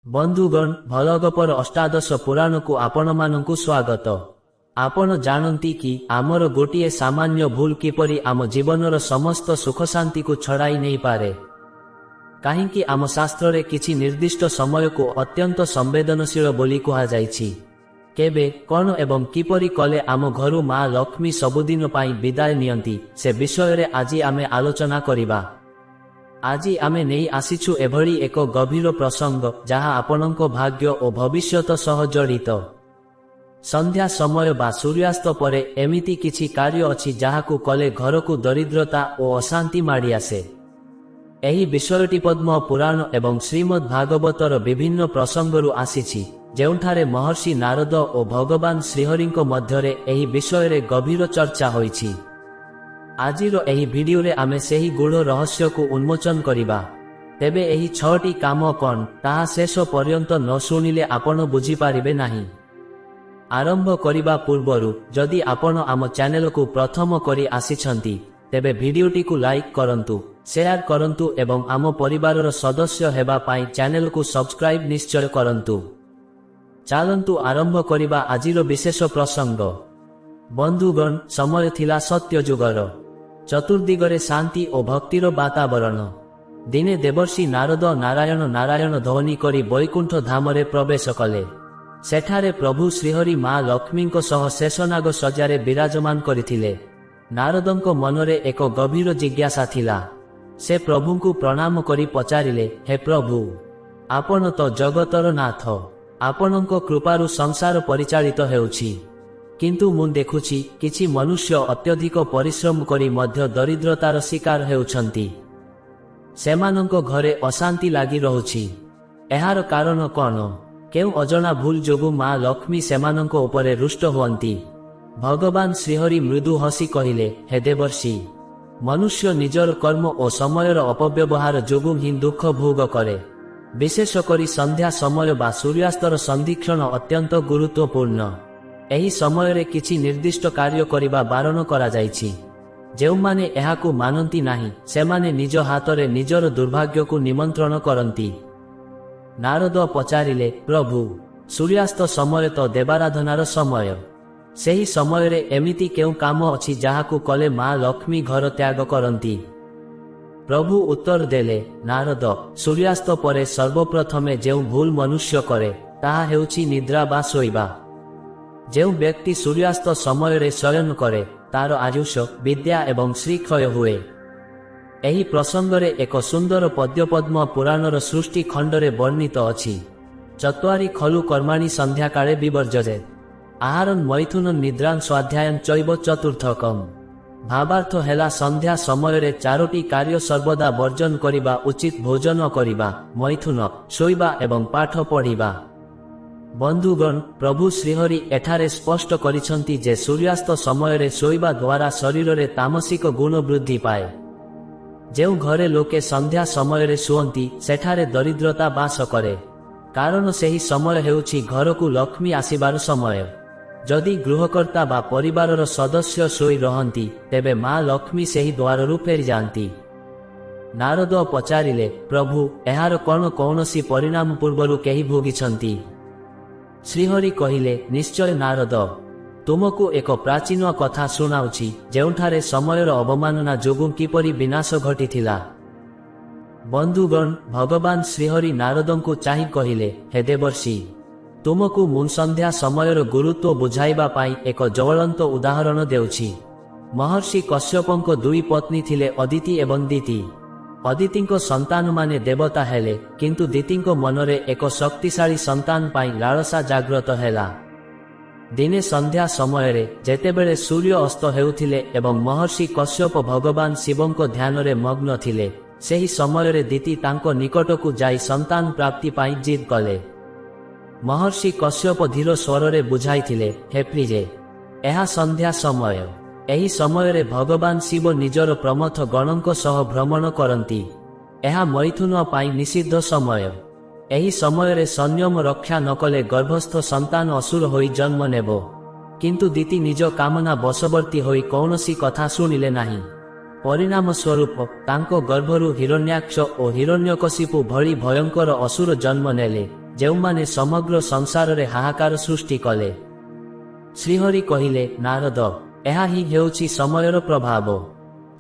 बंधुगण भलगपर अष्टादश पुराण को आपण मानकु स्वागत। आपण जानती कि आमर गोटिए सामान्य भूल किपरि आम जीवनर समस्त सुख शांति को छड़ाई नहीं पारे। काहींकि आम शास्त्र रे किछि निर्दिष्ट समय को अत्यंत संवेदनशील बोली कहा जाइछि। केबे कौन एवं किपरि कले आम घरु मां लक्ष्मी सबुदिन पाई विदाय नियंती से विषय रे आज आमे आलोचना करिबा। आज आमे नहीं आसीछु एभली एक गभीर प्रसंग जहाँ आपणको भाग्य और भविष्यत सह जड़ित। संध्या समय बा सूर्यास्त परे एमिति किछि कार्य अछि जहाकु कले घर को दरिद्रता और अशांति माड़ी आसे। एही विषयटी पद्म पुराण एवं श्रीमद् भागवतर विभिन्न प्रसंगरु आसीछि, जेउठारे महर्षि नारद और भगवान श्रीहरिको मध्यरे एही विषय रे गभीर चर्चा होइछि। आजिर एही भिडियो रे आमे सेही गूढ़ रहस्य को उन्मोचन करिबा। तेबे एही छटी काम कौन ताहा शेष पर्यंत न शुणिले आपण बुझी पारिबे नाही। आरंभ करिबा पूर्वरु जदि आपण आम चैनल को प्रथम करी आसिछंती तेबे भिडियोटी को लाइक करंतु, शेयर करंतु एवं आम परिवारर सदस्य हेबा पाई चैनल को सब्सक्राइब निश्चय करंतु। चालंतु आरंभ करिबा आजिर विशेष प्रसंग। बंधुगण समय थिला सत्य जुगर। चतुर्दिगरे शांति और भक्तिर वातावरण। दिने देवर्षि नारद नारायण नारायण ध्वनि करी वैकुंठ धामरे प्रवेश कले। सेठारे प्रभु श्रीहरि मां लक्ष्मी सह शेषनाग सज्जारे विराजमान करिथिले। नारदंको मनरे एक गभीर जिज्ञासा थिला। से प्रभुंकु प्रणाम करी पचारिले, हे प्रभु, आपण तो जगतर नाथ, आपणको कृपारु संसार परिचालित हेउछि। किंतु मु देखुछि किछि मनुष्य अत्यधिक परिश्रम करी मध्य दरिद्रतार शिकार हेउछंती। सेमानंको घरे अशांति लागी रहुछि। एहार कारण कौन? केउ अजना भूल जोगु मां लक्ष्मी सेमानंको उपरे रुष्ट हुअंती। भगवान श्रीहरि मृदु हसी कहिले, हे देवर्षि, मनुष्य निजर कर्म और समयर अपव्यवहार जोगु ही दुख भोग करे। विशेष करी संध्या समय बा सूर्यास्तर संधिक्षण अत्यंत गुरुत्वपूर्ण। एही समय रे किछि निर्दिष्ट कार्य करिबा बारण करा जाइछि। जेउमाने एहाकु मानंती नाही सेमाने निज हातरे निजर दुर्भाग्य को निमंत्रण करंती। नारद पचारिले, प्रभु, सूर्यास्त समय तो देवाराधनार समय। सेही समय रे एमिति केउ काम अछि जाहाकु कले मां लक्ष्मी घर त्याग करंती। प्रभु उत्तर देले, नारद, सूर्यास्त परे सर्वप्रथमे जेउ भूल मनुष्य करे ताहा हेउछि निद्रा बा सोइबा। जेउ व्यक्ति सूर्यास्त समय रे शयन करे तार आयुष विद्या एवं श्री क्षय हुए। एही प्रसंगरे एक सुंदर पद्य पद्म पुराणर सृष्टि खंडरे वर्णित अछि। चत्वारि खलु कर्माणि संध्या काले विवर्जते, आहारं मैथुनं निद्रां स्वाध्यायं चैव चतुर्थकम्। भावार्थ हेला संध्या समय रे चारोटी कार्य सर्वदा वर्जन करिबा उचित, भोजन करिबा, मैथुन, शोइबा एवं पाठ पढ़िबा। बंधुगण प्रभु श्रीहरि एठारे स्पष्ट करिसंती जे सूर्यास्त समय रे शोइबा द्वारा शरीर रे तामसिक गुण वृद्धि पाए। जेउ घरे लोके संध्या समय रे शुअंती सेठारे दरिद्रता बास करे, कारण सेही समय हेउछि घर को लक्ष्मी आसीबार समय। जदि गृहकर्ता बा परिवारर सदस्य शोई रहंती तेबे मां लक्ष्मी सेही द्वाररु फेरी जांती। नारद पचारिले, प्रभु, एहार कौन कौनसी परिणाम पूर्वरु केही भोगिछंती? श्रीहरि कहिले, निश्चय नारद, तुमको एक प्राचीन कथा सुनाउछि जेउठारे समयर अवमानना जोगु किपरि विनाश घटिथिला। बंधुगण भगवान श्रीहरि नारदंको चाहि कहिले, हे देवर्षि, तुमको मु संध्या समयर गुरुत्व बुझाइबा पाई एक ज्वलंत उदाहरण देउछि। महर्षि कश्यपंको दुई पत्नी थिले, अदिति एवं दिति। अदितिंको संतान माने देवता हेले, किंतु दितिंको मनरे एक शक्तिशाली संतान पाई लालसा जाग्रत हेला। दिने संध्या समय रे जेतेबेले सूर्य अस्त हेउथिले एवं महर्षि कश्यप भगवान शिवंको ध्यान रे मग्न थिले, सेही समय रे दिति तांको निकटकु जाई संतान प्राप्ति पाई जिद कले। महर्षि कश्यप धीर स्वर रे बुझाइथिले, हे प्रिये, एहा संध्या समय। एही समय रे भगवान शिव निजर प्रमथ गणंक सह भ्रमण करंती। एहा मैथुन पाई निषिद्ध समय। एही समय रे संयम रक्षा नकले गर्भस्थ संतान असुर होई जन्म नेबो। किंतु दिति निज कामना बशवर्ती होई कौनसी कथा शुणिले नाही। परिणाम स्वरूप तांको गर्भरु हिरण्याक्ष और हिरण्यकशिपु भली भयंकर असुर जन्म नेले। ଯେଉଁମାନେ ସମଗ୍ର ସଂସାରରେ ହାହାକାର ସୃଷ୍ଟି କଲେ। ଶ୍ରୀହରି କହିଲେ, ନାରଦ, ଏହା ହିଁ ହେଉଛି ସମୟର ପ୍ରଭାବ।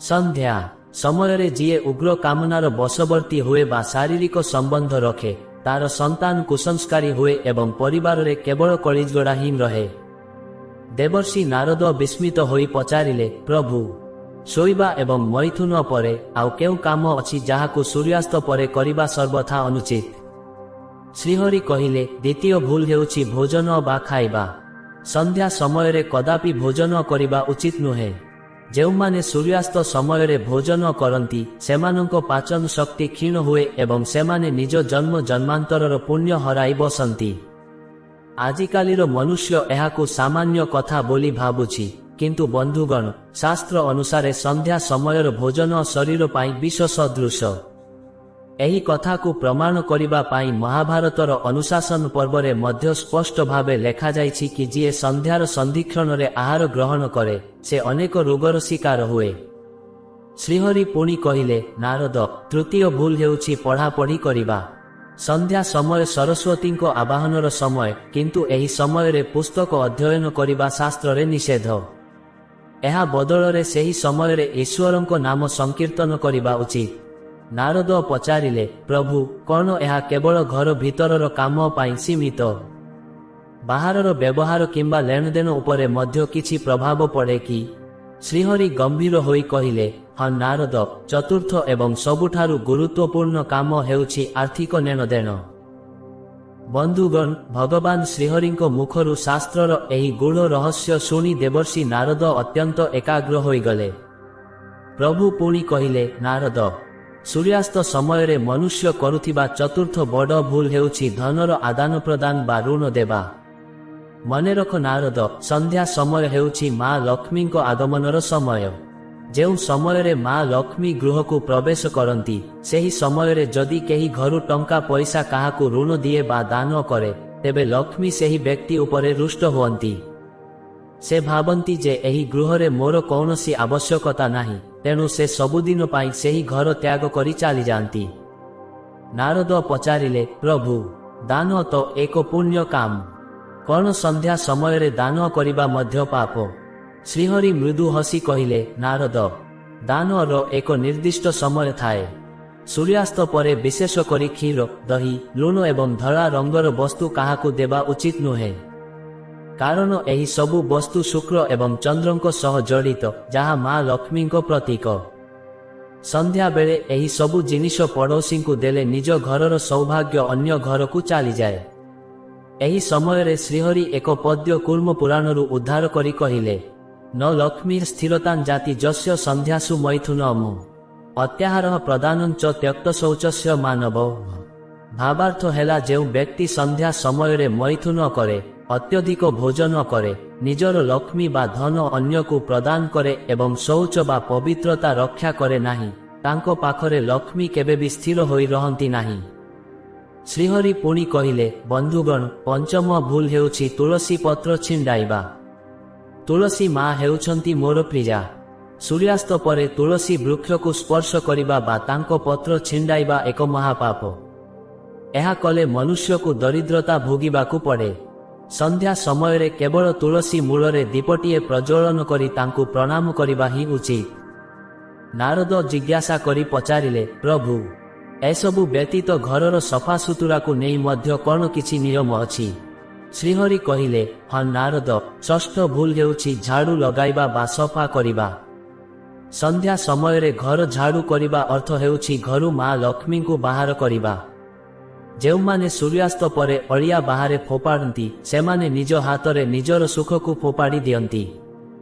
ସନ୍ଧ୍ୟା ସମୟରେ ଯିଏ ଉଗ୍ର କାମନାର ବଶବର୍ତ୍ତୀ ହୁଏ ବା ଶାରୀରିକ ସମ୍ବନ୍ଧ ରଖେ, ତାର ସନ୍ତାନ କୁସଂସ୍କାରୀ ହୁଏ ଏବଂ ପରିବାରରେ କେବଳ କଳିଝଗଡ଼ା ହିଁ ରହେ। ଦେବର୍ଷି ନାରଦ ବିସ୍ମିତ ହୋଇ ପଚାରିଲେ, ପ୍ରଭୁ, ଶୋଇବା ଏବଂ ମୈଥୁନ ପରେ ଆଉ କେଉଁ କାମ ଅଛି ଯାହାକୁ ସୂର୍ଯ୍ୟାସ୍ତ ପରେ କରିବା ସର୍ବଥା ଅନୁଚିତ? ଶ୍ରୀହରି କହିଲେ, ଦ୍ୱିତୀୟ ଭୁଲ ହେଉଛି ଭୋଜନ ବା ଖାଇବା। ସନ୍ଧ୍ୟା ସମୟରେ କଦାପି ଭୋଜନ କରିବା ଉଚିତ ନୁହେଁ। ଯେଉଁମାନେ ସୂର୍ଯ୍ୟାସ୍ତ ସମୟରେ ଭୋଜନ କରନ୍ତି ସେମାନଙ୍କ ପାଚନ ଶକ୍ତି କ୍ଷୀଣ ହୁଏ ଏବଂ ସେମାନେ ନିଜ ଜନ୍ମ ଜନ୍ମାନ୍ତରର ପୁଣ୍ୟ ହରାଇ ବସନ୍ତି। ଆଜିକାଲିର ମନୁଷ୍ୟ ଏହାକୁ ସାମାନ୍ୟ କଥା ବୋଲି ଭାବୁଛି, କିନ୍ତୁ ବନ୍ଧୁଗଣ, ଶାସ୍ତ୍ର ଅନୁସାରେ ସନ୍ଧ୍ୟା ସମୟର ଭୋଜନ ଶରୀର ପାଇଁ ବିଷ ସଦୃଶ। ଏହି କଥାକୁ ପ୍ରମାଣ କରିବା ପାଇଁ ମହାଭାରତର ଅନୁଶାସନ ପର୍ବରେ ମଧ୍ୟ ସ୍ପଷ୍ଟ ଭାବେ ଲେଖାଯାଇଛି କି ଯିଏ ସନ୍ଧ୍ୟାର ସନ୍ଧିକ୍ଷଣରେ ଆହାର ଗ୍ରହଣ କରେ ସେ ଅନେକ ରୋଗର ଶିକାର ହୁଏ। ଶ୍ରୀହରି ପୁଣି କହିଲେ, ନାରଦ, ତୃତୀୟ ଭୁଲ ହେଉଛି ପଢ଼ାପଢ଼ି କରିବା। ସନ୍ଧ୍ୟା ସମୟ ସରସ୍ୱତୀଙ୍କ ଆବାହନର ସମୟ, କିନ୍ତୁ ଏହି ସମୟରେ ପୁସ୍ତକ ଅଧ୍ୟୟନ କରିବା ଶାସ୍ତ୍ରରେ ନିଷେଧ। ଏହା ବଦଳରେ ସେହି ସମୟରେ ଈଶ୍ୱରଙ୍କ ନାମ ସଂକୀର୍ତ୍ତନ କରିବା ଉଚିତ। ନାରଦ ପଚାରିଲେ, ପ୍ରଭୁ, କ'ଣ ଏହା କେବଳ ଘର ଭିତରର କାମ ପାଇଁ ସୀମିତ? ବାହାରର ବ୍ୟବହାର କିମ୍ବା ଲେଣଦେଣ ଉପରେ ମଧ୍ୟ କିଛି ପ୍ରଭାବ ପଡ଼େ କି? ଶ୍ରୀହରି ଗମ୍ଭୀର ହୋଇ କହିଲେ, ହଁ ନାରଦ, ଚତୁର୍ଥ ଏବଂ ସବୁଠାରୁ ଗୁରୁତ୍ୱପୂର୍ଣ୍ଣ କାମ ହେଉଛି ଆର୍ଥିକ ନେଣଦେଣ। ବନ୍ଧୁଗଣ, ଭଗବାନ ଶ୍ରୀହରିଙ୍କ ମୁଖରୁ ଶାସ୍ତ୍ରର ଏହି ଗୂଢ଼ ରହସ୍ୟ ଶୁଣି ଦେବର୍ଷି ନାରଦ ଅତ୍ୟନ୍ତ ଏକାଗ୍ର ହୋଇଗଲେ। ପ୍ରଭୁ ପୁଣି କହିଲେ, ନାରଦ, ସୂର୍ଯ୍ୟାସ୍ତ ସମୟରେ ମନୁଷ୍ୟ କରୁଥିବା ଚତୁର୍ଥ ବଡ଼ ଭୁଲ ହେଉଛି ଧନର ଆଦାନ ପ୍ରଦାନ ବା ଋଣ ଦେବା। ମନେରଖ ନାରଦ, ସନ୍ଧ୍ୟା ସମୟ ହେଉଛି ମା ଲକ୍ଷ୍ମୀଙ୍କ ଆଗମନର ସମୟ। ଯେଉଁ ସମୟରେ ମା ଲକ୍ଷ୍ମୀ ଗୃହକୁ ପ୍ରବେଶ କରନ୍ତି, ସେହି ସମୟରେ ଯଦି କେହି ଘରୁ ଟଙ୍କା ପଇସା କାହାକୁ ଋଣ ଦିଏ ବା ଦାନ କରେ, ତେବେ ଲକ୍ଷ୍ମୀ ସେହି ବ୍ୟକ୍ତି ଉପରେ ରୁଷ୍ଟ ହୁଅନ୍ତି। ସେ ଭାବନ୍ତି ଯେ ଏହି ଗୃହରେ ମୋର କୌଣସି ଆବଶ୍ୟକତା ନାହିଁ, ତେଣୁ ସେ ସବୁଦିନ ପାଇଁ ସେହି ଘର ତ୍ୟାଗ କରି ଚାଲିଯାଆନ୍ତି। ନାରଦ ପଚାରିଲେ, ପ୍ରଭୁ, ଦାନ ତ ଏକ ପୁଣ୍ୟ କାମ। କ'ଣ ସନ୍ଧ୍ୟା ସମୟରେ ଦାନ କରିବା ମଧ୍ୟ ପାପ? ଶ୍ରୀହରି ମୃଦୁ ହସି କହିଲେ, ନାରଦ, ଦାନର ଏକ ନିର୍ଦ୍ଦିଷ୍ଟ ସମୟ ଥାଏ। ସୂର୍ଯ୍ୟାସ୍ତ ପରେ ବିଶେଷ କରି କ୍ଷୀର, ଦହି, ଲୁଣ ଏବଂ ଧଳା ରଙ୍ଗର ବସ୍ତୁ କାହାକୁ ଦେବା ଉଚିତ ନୁହେଁ। କାରଣ ଏହି ସବୁ ବସ୍ତୁ ଶୁକ୍ର ଏବଂ ଚନ୍ଦ୍ରଙ୍କ ସହ ଜଡ଼ିତ, ଯାହା ମା ଲକ୍ଷ୍ମୀଙ୍କ ପ୍ରତୀକ। ସନ୍ଧ୍ୟାବେଳେ ଏହି ସବୁ ଜିନିଷ ପଡ଼ୋଶୀଙ୍କୁ ଦେଲେ ନିଜ ଘରର ସୌଭାଗ୍ୟ ଅନ୍ୟ ଘରକୁ ଚାଲିଯାଏ। ଏହି ସମୟରେ ଶ୍ରୀହରି ଏକ ପଦ୍ୟ କୁର୍ମ ପୁରାଣରୁ ଉଦ୍ଧାର କରି କହିଲେ, ନ ଲକ୍ଷ୍ମୀର ସ୍ଥିରତାଂ ଜାତି ଯସ୍ୟ ସନ୍ଧ୍ୟାସୁ ମୈଥୁନମ୍ ଅତ୍ୟାହାରଃ ପ୍ରଦାନଞ୍ଚ ତ୍ୟକ୍ତ ଶୌଚସ୍ୟ ମାନବ। ଭାବାର୍ଥ ହେଲା, ଯେଉଁ ବ୍ୟକ୍ତି ସନ୍ଧ୍ୟା ସମୟରେ ମୈଥୁନ କରେ, ଅତ୍ୟଧିକ ଭୋଜନ କରେ, ନିଜର ଲକ୍ଷ୍ମୀ ବା ଧନ ଅନ୍ୟକୁ ପ୍ରଦାନ କରେ ଏବଂ ଶୌଚ ବା ପବିତ୍ରତା ରକ୍ଷା କରେ ନାହିଁ, ତାଙ୍କ ପାଖରେ ଲକ୍ଷ୍ମୀ କେବେ ବି ସ୍ଥିର ହୋଇ ରହନ୍ତି ନାହିଁ। ଶ୍ରୀହରି ପୁଣି କହିଲେ, ବନ୍ଧୁଗଣ, ପଞ୍ଚମ ଭୁଲ ହେଉଛି ତୁଳସୀ ପତ୍ର ଛିଣ୍ଡାଇବା। ତୁଳସୀ ମା ହେଉଛନ୍ତି ମୋର ପ୍ରିୟା। ସୂର୍ଯ୍ୟାସ୍ତ ପରେ ତୁଳସୀ ବୃକ୍ଷକୁ ସ୍ପର୍ଶ କରିବା ବା ତାଙ୍କ ପତ୍ର ଛିଣ୍ଡାଇବା ଏକ ମହାପାପ। ଏହା କଲେ ମନୁଷ୍ୟକୁ ଦରିଦ୍ରତା ଭୋଗିବାକୁ ପଡ଼େ। ସନ୍ଧ୍ୟା ସମୟରେ କେବଳ ତୁଳସୀ ମୂଳରେ ଦୀପଟିଏ ପ୍ରଜ୍ୱଳନ କରି ତାଙ୍କୁ ପ୍ରଣାମ କରିବା ହିଁ ଉଚିତ। ନାରଦ ଜିଜ୍ଞାସା କରି ପଚାରିଲେ, ପ୍ରଭୁ, ଏସବୁ ବ୍ୟତୀତ ଘରର ସଫାସୁତୁରାକୁ ନେଇ ମଧ୍ୟ କ'ଣ କିଛି ନିୟମ ଅଛି? ଶ୍ରୀହରି କହିଲେ, ହଁ ନାରଦ, ଷଷ୍ଠ ଭୁଲ ହେଉଛି ଝାଡ଼ୁ ଲଗାଇବା ବା ସଫା କରିବା। ସନ୍ଧ୍ୟା ସମୟରେ ଘର ଝାଡ଼ୁ କରିବା ଅର୍ଥ ହେଉଛି ଘରୁ ମା ଲକ୍ଷ୍ମୀଙ୍କୁ ବାହାର କରିବା। ଯେଉଁମାନେ ସୂର୍ଯ୍ୟାସ୍ତ ପରେ ଅଳିଆ ବାହାରେ ଫୋପାଡ଼ନ୍ତି, ସେମାନେ ନିଜ ହାତରେ ନିଜର ସୁଖକୁ ଫୋପାଡ଼ି ଦିଅନ୍ତି।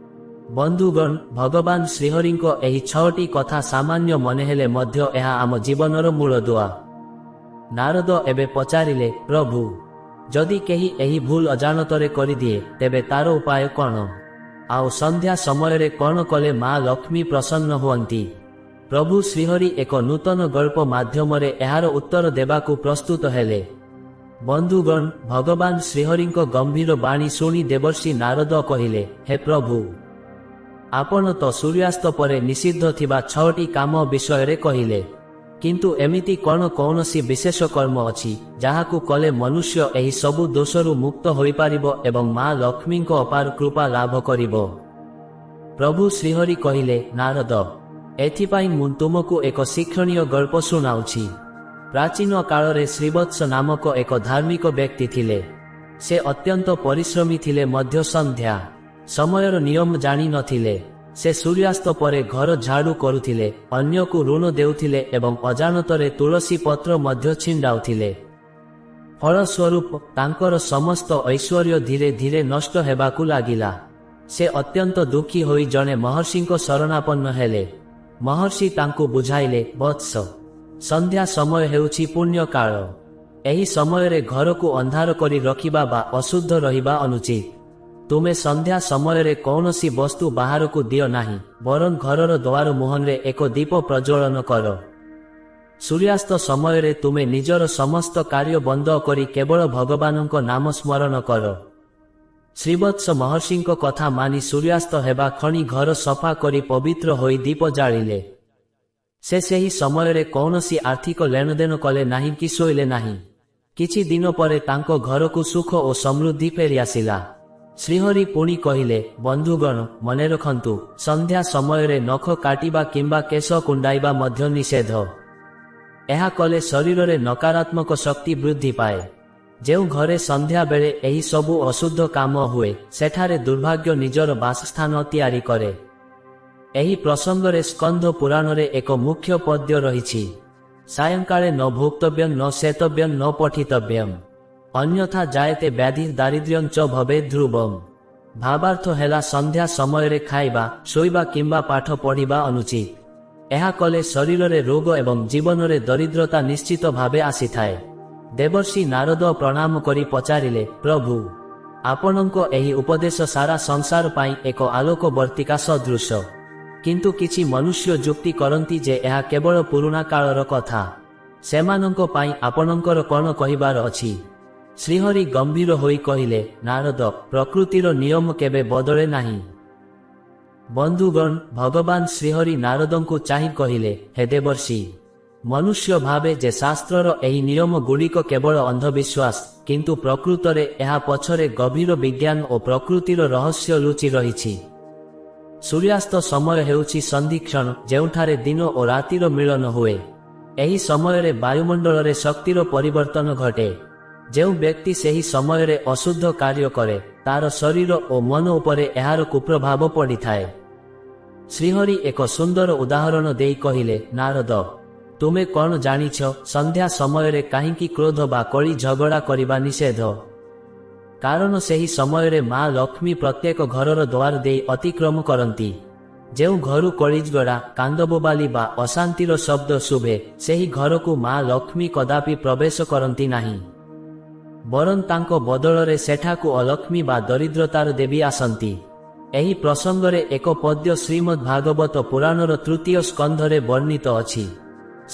ବନ୍ଧୁଗଣ, ଭଗବାନ ଶ୍ରୀହରିଙ୍କ ଏହି 6ଟି କଥା ସାମାନ୍ୟ ମନେହେଲେ ମଧ୍ୟ ଏହା ଆମ ଜୀବନର ମୂଳଦୁଆ। ନାରଦ ଏବେ ପଚାରିଲେ, ପ୍ରଭୁ, ଯଦି କେହି ଏହି ଭୁଲ ଅଜାଣତରେ କରିଦିଏ, ତେବେ ତାର ଉପାୟ କ'ଣ? ଆଉ ସନ୍ଧ୍ୟା ସମୟରେ କ'ଣ କଲେ ମା ଲକ୍ଷ୍ମୀ ପ୍ରସନ୍ନ ହୁଅନ୍ତି? ପ୍ରଭୁ ଶ୍ରୀହରି ଏକ ନୂତନ ଗଳ୍ପ ମାଧ୍ୟମରେ ଏହାର ଉତ୍ତର ଦେବାକୁ ପ୍ରସ୍ତୁତ ହେଲେ। ବନ୍ଧୁଗଣ, ଭଗବାନ ଶ୍ରୀହରିଙ୍କ ଗମ୍ଭୀର ବାଣୀ ଶୁଣି ଦେବର୍ଷି ନାରଦ କହିଲେ, ହେ ପ୍ରଭୁ, ଆପଣ ତ ସୂର୍ଯ୍ୟାସ୍ତ ପରେ ନିଷିଦ୍ଧ ଥିବା 6ଟି କାମ ବିଷୟରେ କହିଲେ, କିନ୍ତୁ ଏମିତି କ'ଣ କୌଣସି ବିଶେଷ କର୍ମ ଅଛି ଯାହାକୁ କଲେ ମନୁଷ୍ୟ ଏହି ସବୁ ଦୋଷରୁ ମୁକ୍ତ ହୋଇପାରିବ ଏବଂ ମା ଲକ୍ଷ୍ମୀଙ୍କ ଅପାର କୃପା ଲାଭ କରିବ? ପ୍ରଭୁ ଶ୍ରୀହରି କହିଲେ, ନାରଦ, ଏଥିପାଇଁ ମୁଁ ତୁମକୁ ଏକ ଶିକ୍ଷଣୀୟ ଗଳ୍ପ ଶୁଣାଉଛି। ପ୍ରାଚୀନ କାଳରେ ଶ୍ରୀବତ୍ସ ନାମକ ଏକ ଧାର୍ମିକ ବ୍ୟକ୍ତି ଥିଲେ। ସେ ଅତ୍ୟନ୍ତ ପରିଶ୍ରମୀ ଥିଲେ ମଧ୍ୟ ସନ୍ଧ୍ୟା ସମୟର ନିୟମ ଜାଣି ନଥିଲେ। ସେ ସୂର୍ଯ୍ୟାସ୍ତ ପରେ ଘର ଝାଡୁ କରୁଥିଲେ, ଅନ୍ୟକୁ ଋଣ ଦେଉଥିଲେ ଏବଂ ଅଜାଣତରେ ତୁଳସୀ ପତ୍ର ମଧ୍ୟ ଛିଣ୍ଡାଉଥିଲେ। ଫଳସ୍ୱରୂପ ତାଙ୍କର ସମସ୍ତ ଐଶ୍ୱର୍ଯ୍ୟ ଧୀରେ ଧୀରେ ନଷ୍ଟ ହେବାକୁ ଲାଗିଲା। ସେ ଅତ୍ୟନ୍ତ ଦୁଃଖୀ ହୋଇ ଜଣେ ମହର୍ଷିଙ୍କ ଶରଣାପନ୍ନ ହେଲେ। ମହର୍ଷି ତାଙ୍କୁ ବୁଝାଇଲେ, ବତ୍ସ, ସନ୍ଧ୍ୟା ସମୟ ହେଉଛି ପୁଣ୍ୟ କାଳ। ଏହି ସମୟରେ ଘରକୁ ଅନ୍ଧାର କରି ରଖିବା ବା ଅଶୁଦ୍ଧ ରହିବା ଅନୁଚିତ। ତୁମେ ସନ୍ଧ୍ୟା ସମୟରେ କୌଣସି ବସ୍ତୁ ବାହାରକୁ ଦିଅ ନାହିଁ, ବରଂ ଘରର ଦ୍ୱାର ମୁହଁରେ ଏକ ଦୀପ ପ୍ରଜ୍ୱଳନ କର। ସୂର୍ଯ୍ୟାସ୍ତ ସମୟରେ ତୁମେ ନିଜର ସମସ୍ତ କାର୍ଯ୍ୟ ବନ୍ଦ କରି କେବଳ ଭଗବାନଙ୍କ ନାମ ସ୍ମରଣ କର। ଶ୍ରୀବତ୍ସ ମହର୍ଷିଙ୍କ କଥା ମାନି ସୂର୍ଯ୍ୟାସ୍ତ ହେବା କ୍ଷଣି ଘର ସଫା କରି ପବିତ୍ର ହୋଇ ଦୀପ ଜାଳିଲେ। ସେ ସେହି ସମୟରେ କୌଣସି ଆର୍ଥିକ ଲେଣଦେଣ କଲେ ନାହିଁ କି ଶୋଇଲେ ନାହିଁ। କିଛି ଦିନ ପରେ ତାଙ୍କ ଘରକୁ ସୁଖ ଓ ସମୃଦ୍ଧି ଫେରିଆସିଲା। ଶ୍ରୀହରି ପୁଣି କହିଲେ, ବନ୍ଧୁଗଣ, ମନେ ରଖନ୍ତୁ, ସନ୍ଧ୍ୟା ସମୟରେ ନଖ କାଟିବା କିମ୍ବା କେଶ କୁଣ୍ଡାଇବା ମଧ୍ୟ ନିଷେଧ। ଏହା କଲେ ଶରୀରରେ ନକାରାତ୍ମକ ଶକ୍ତି ବୃଦ୍ଧି ପାଏ। ଯେଉଁ ଘରେ ସନ୍ଧ୍ୟା ବେଳେ ଏହି ସବୁ ଅଶୁଦ୍ଧ କାମ ହୁଏ, ସେଠାରେ ଦୁର୍ଭାଗ୍ୟ ନିଜର ବାସସ୍ଥାନ ତିଆରି କରେ। ଏହି ପ୍ରସଙ୍ଗରେ ସ୍କନ୍ଧ ପୁରାଣରେ ଏକ ମୁଖ୍ୟ ପଦ୍ୟ ରହିଛି, ସାୟଂକାଳେ ନ ଭୋକ୍ତବ୍ୟଂ ନ ଶେତବ୍ୟଂ ନ ପଠିତବ୍ୟଂ ଅନ୍ୟଥା ଜାୟତେ ବ୍ୟାଧି ଦାରିଦ୍ର୍ୟଂ ચ ଭବେତ୍ ଧ୍ରୁବମ୍। ଭାବାର୍ଥ ହେଲା, ସନ୍ଧ୍ୟା ସମୟରେ ଖାଇବା, ଶୋଇବା କିମ୍ବା ପାଠ ପଢ଼ିବା ଅନୁଚିତ। ଏହା କଲେ ଶରୀରରେ ରୋଗ ଏବଂ ଜୀବନରେ ଦରିଦ୍ରତା ନିଶ୍ଚିତ ଭାବେ ଆସିଥାଏ। ଦେବର୍ଷି ନାରଦ ପ୍ରଣାମ କରି ପଚାରିଲେ, ପ୍ରଭୁ, ଆପଣଙ୍କ ଏହି ଉପଦେଶ ସାରା ସଂସାର ପାଇଁ ଏକ ଆଲୋକବର୍ତ୍ତିକା ସଦୃଶ। କିନ୍ତୁ କିଛି ମନୁଷ୍ୟ ଯୁକ୍ତି କରନ୍ତି ଯେ ଏହା କେବଳ ପୁରୁଣା କାଳର କଥା। ସେମାନଙ୍କ ପାଇଁ ଆପଣଙ୍କର କ'ଣ କହିବାର ଅଛି? ଶ୍ରୀହରି ଗମ୍ଭୀର ହୋଇ କହିଲେ, ନାରଦ, ପ୍ରକୃତିର ନିୟମ କେବେ ବଦଳେ ନାହିଁ। ବନ୍ଧୁଗଣ, ଭଗବାନ ଶ୍ରୀହରି ନାରଦଙ୍କୁ ଚାହିଁ କହିଲେ, ହେ ଦେବର୍ଷି, ମନୁଷ୍ୟ ଭାବେ ଯେ ଶାସ୍ତ୍ରର ଏହି ନିୟମ ଗୁଡ଼ିକ କେବଳ ଅନ୍ଧବିଶ୍ୱାସ, କିନ୍ତୁ ପ୍ରକୃତରେ ଏହା ପଛରେ ଗଭୀର ବିଜ୍ଞାନ ଓ ପ୍ରକୃତିର ରହସ୍ୟ ଲୁଚି ରହିଛି। ସୂର୍ଯ୍ୟାସ୍ତ ସମୟ ହେଉଛି ସନ୍ଧିକ୍ଷଣ, ଯେଉଁଠାରେ ଦିନ ଓ ରାତିର ମିଳନ ହୁଏ। ଏହି ସମୟରେ ବାୟୁମଣ୍ଡଳରେ ଶକ୍ତିର ପରିବର୍ତ୍ତନ ଘଟେ। ଯେଉଁ ବ୍ୟକ୍ତି ସେହି ସମୟରେ ଅଶୁଦ୍ଧ କାର୍ଯ୍ୟ କରେ, ତାର ଶରୀର ଓ ମନ ଉପରେ ଏହାର କୁପ୍ରଭାବ ପଡ଼ିଥାଏ। ଶ୍ରୀହରି ଏକ ସୁନ୍ଦର ଉଦାହରଣ ଦେଇ କହିଲେ, ନାରଦ, ତୁମେ କ'ଣ ଜାଣିଛ, ସନ୍ଧ୍ୟା ସମୟରେ କାହିଁକି କ୍ରୋଧ ବା କଳି ଝଗଡ଼ା କରିବା ନିଷେଧ? କାରଣ ସେହି ସମୟରେ ମା ଲକ୍ଷ୍ମୀ ପ୍ରତ୍ୟେକ ଘରର ଦ୍ୱାର ଦେଇ ଅତିକ୍ରମ କରନ୍ତି। ଯେଉଁ ଘରୁ କଳିଝଗଡ଼ା, କାନ୍ଦବୋବାଲି ବା ଅଶାନ୍ତିର ଶବ୍ଦ ଶୁଭେ, ସେହି ଘରକୁ ମା ଲକ୍ଷ୍ମୀ କଦାପି ପ୍ରବେଶ କରନ୍ତି ନାହିଁ। ବରଂ ତାଙ୍କ ବଦଳରେ ସେଠାକୁ ଅଲକ୍ଷ୍ମୀ ବା ଦରିଦ୍ରତାର ଦେବୀ ଆସନ୍ତି। ଏହି ପ୍ରସଙ୍ଗରେ ଏକ ପଦ୍ୟ ଶ୍ରୀମଦ୍ ଭାଗବତ ପୁରାଣର ତୃତୀୟ ସ୍କନ୍ଧରେ ବର୍ଣ୍ଣିତ ଅଛି,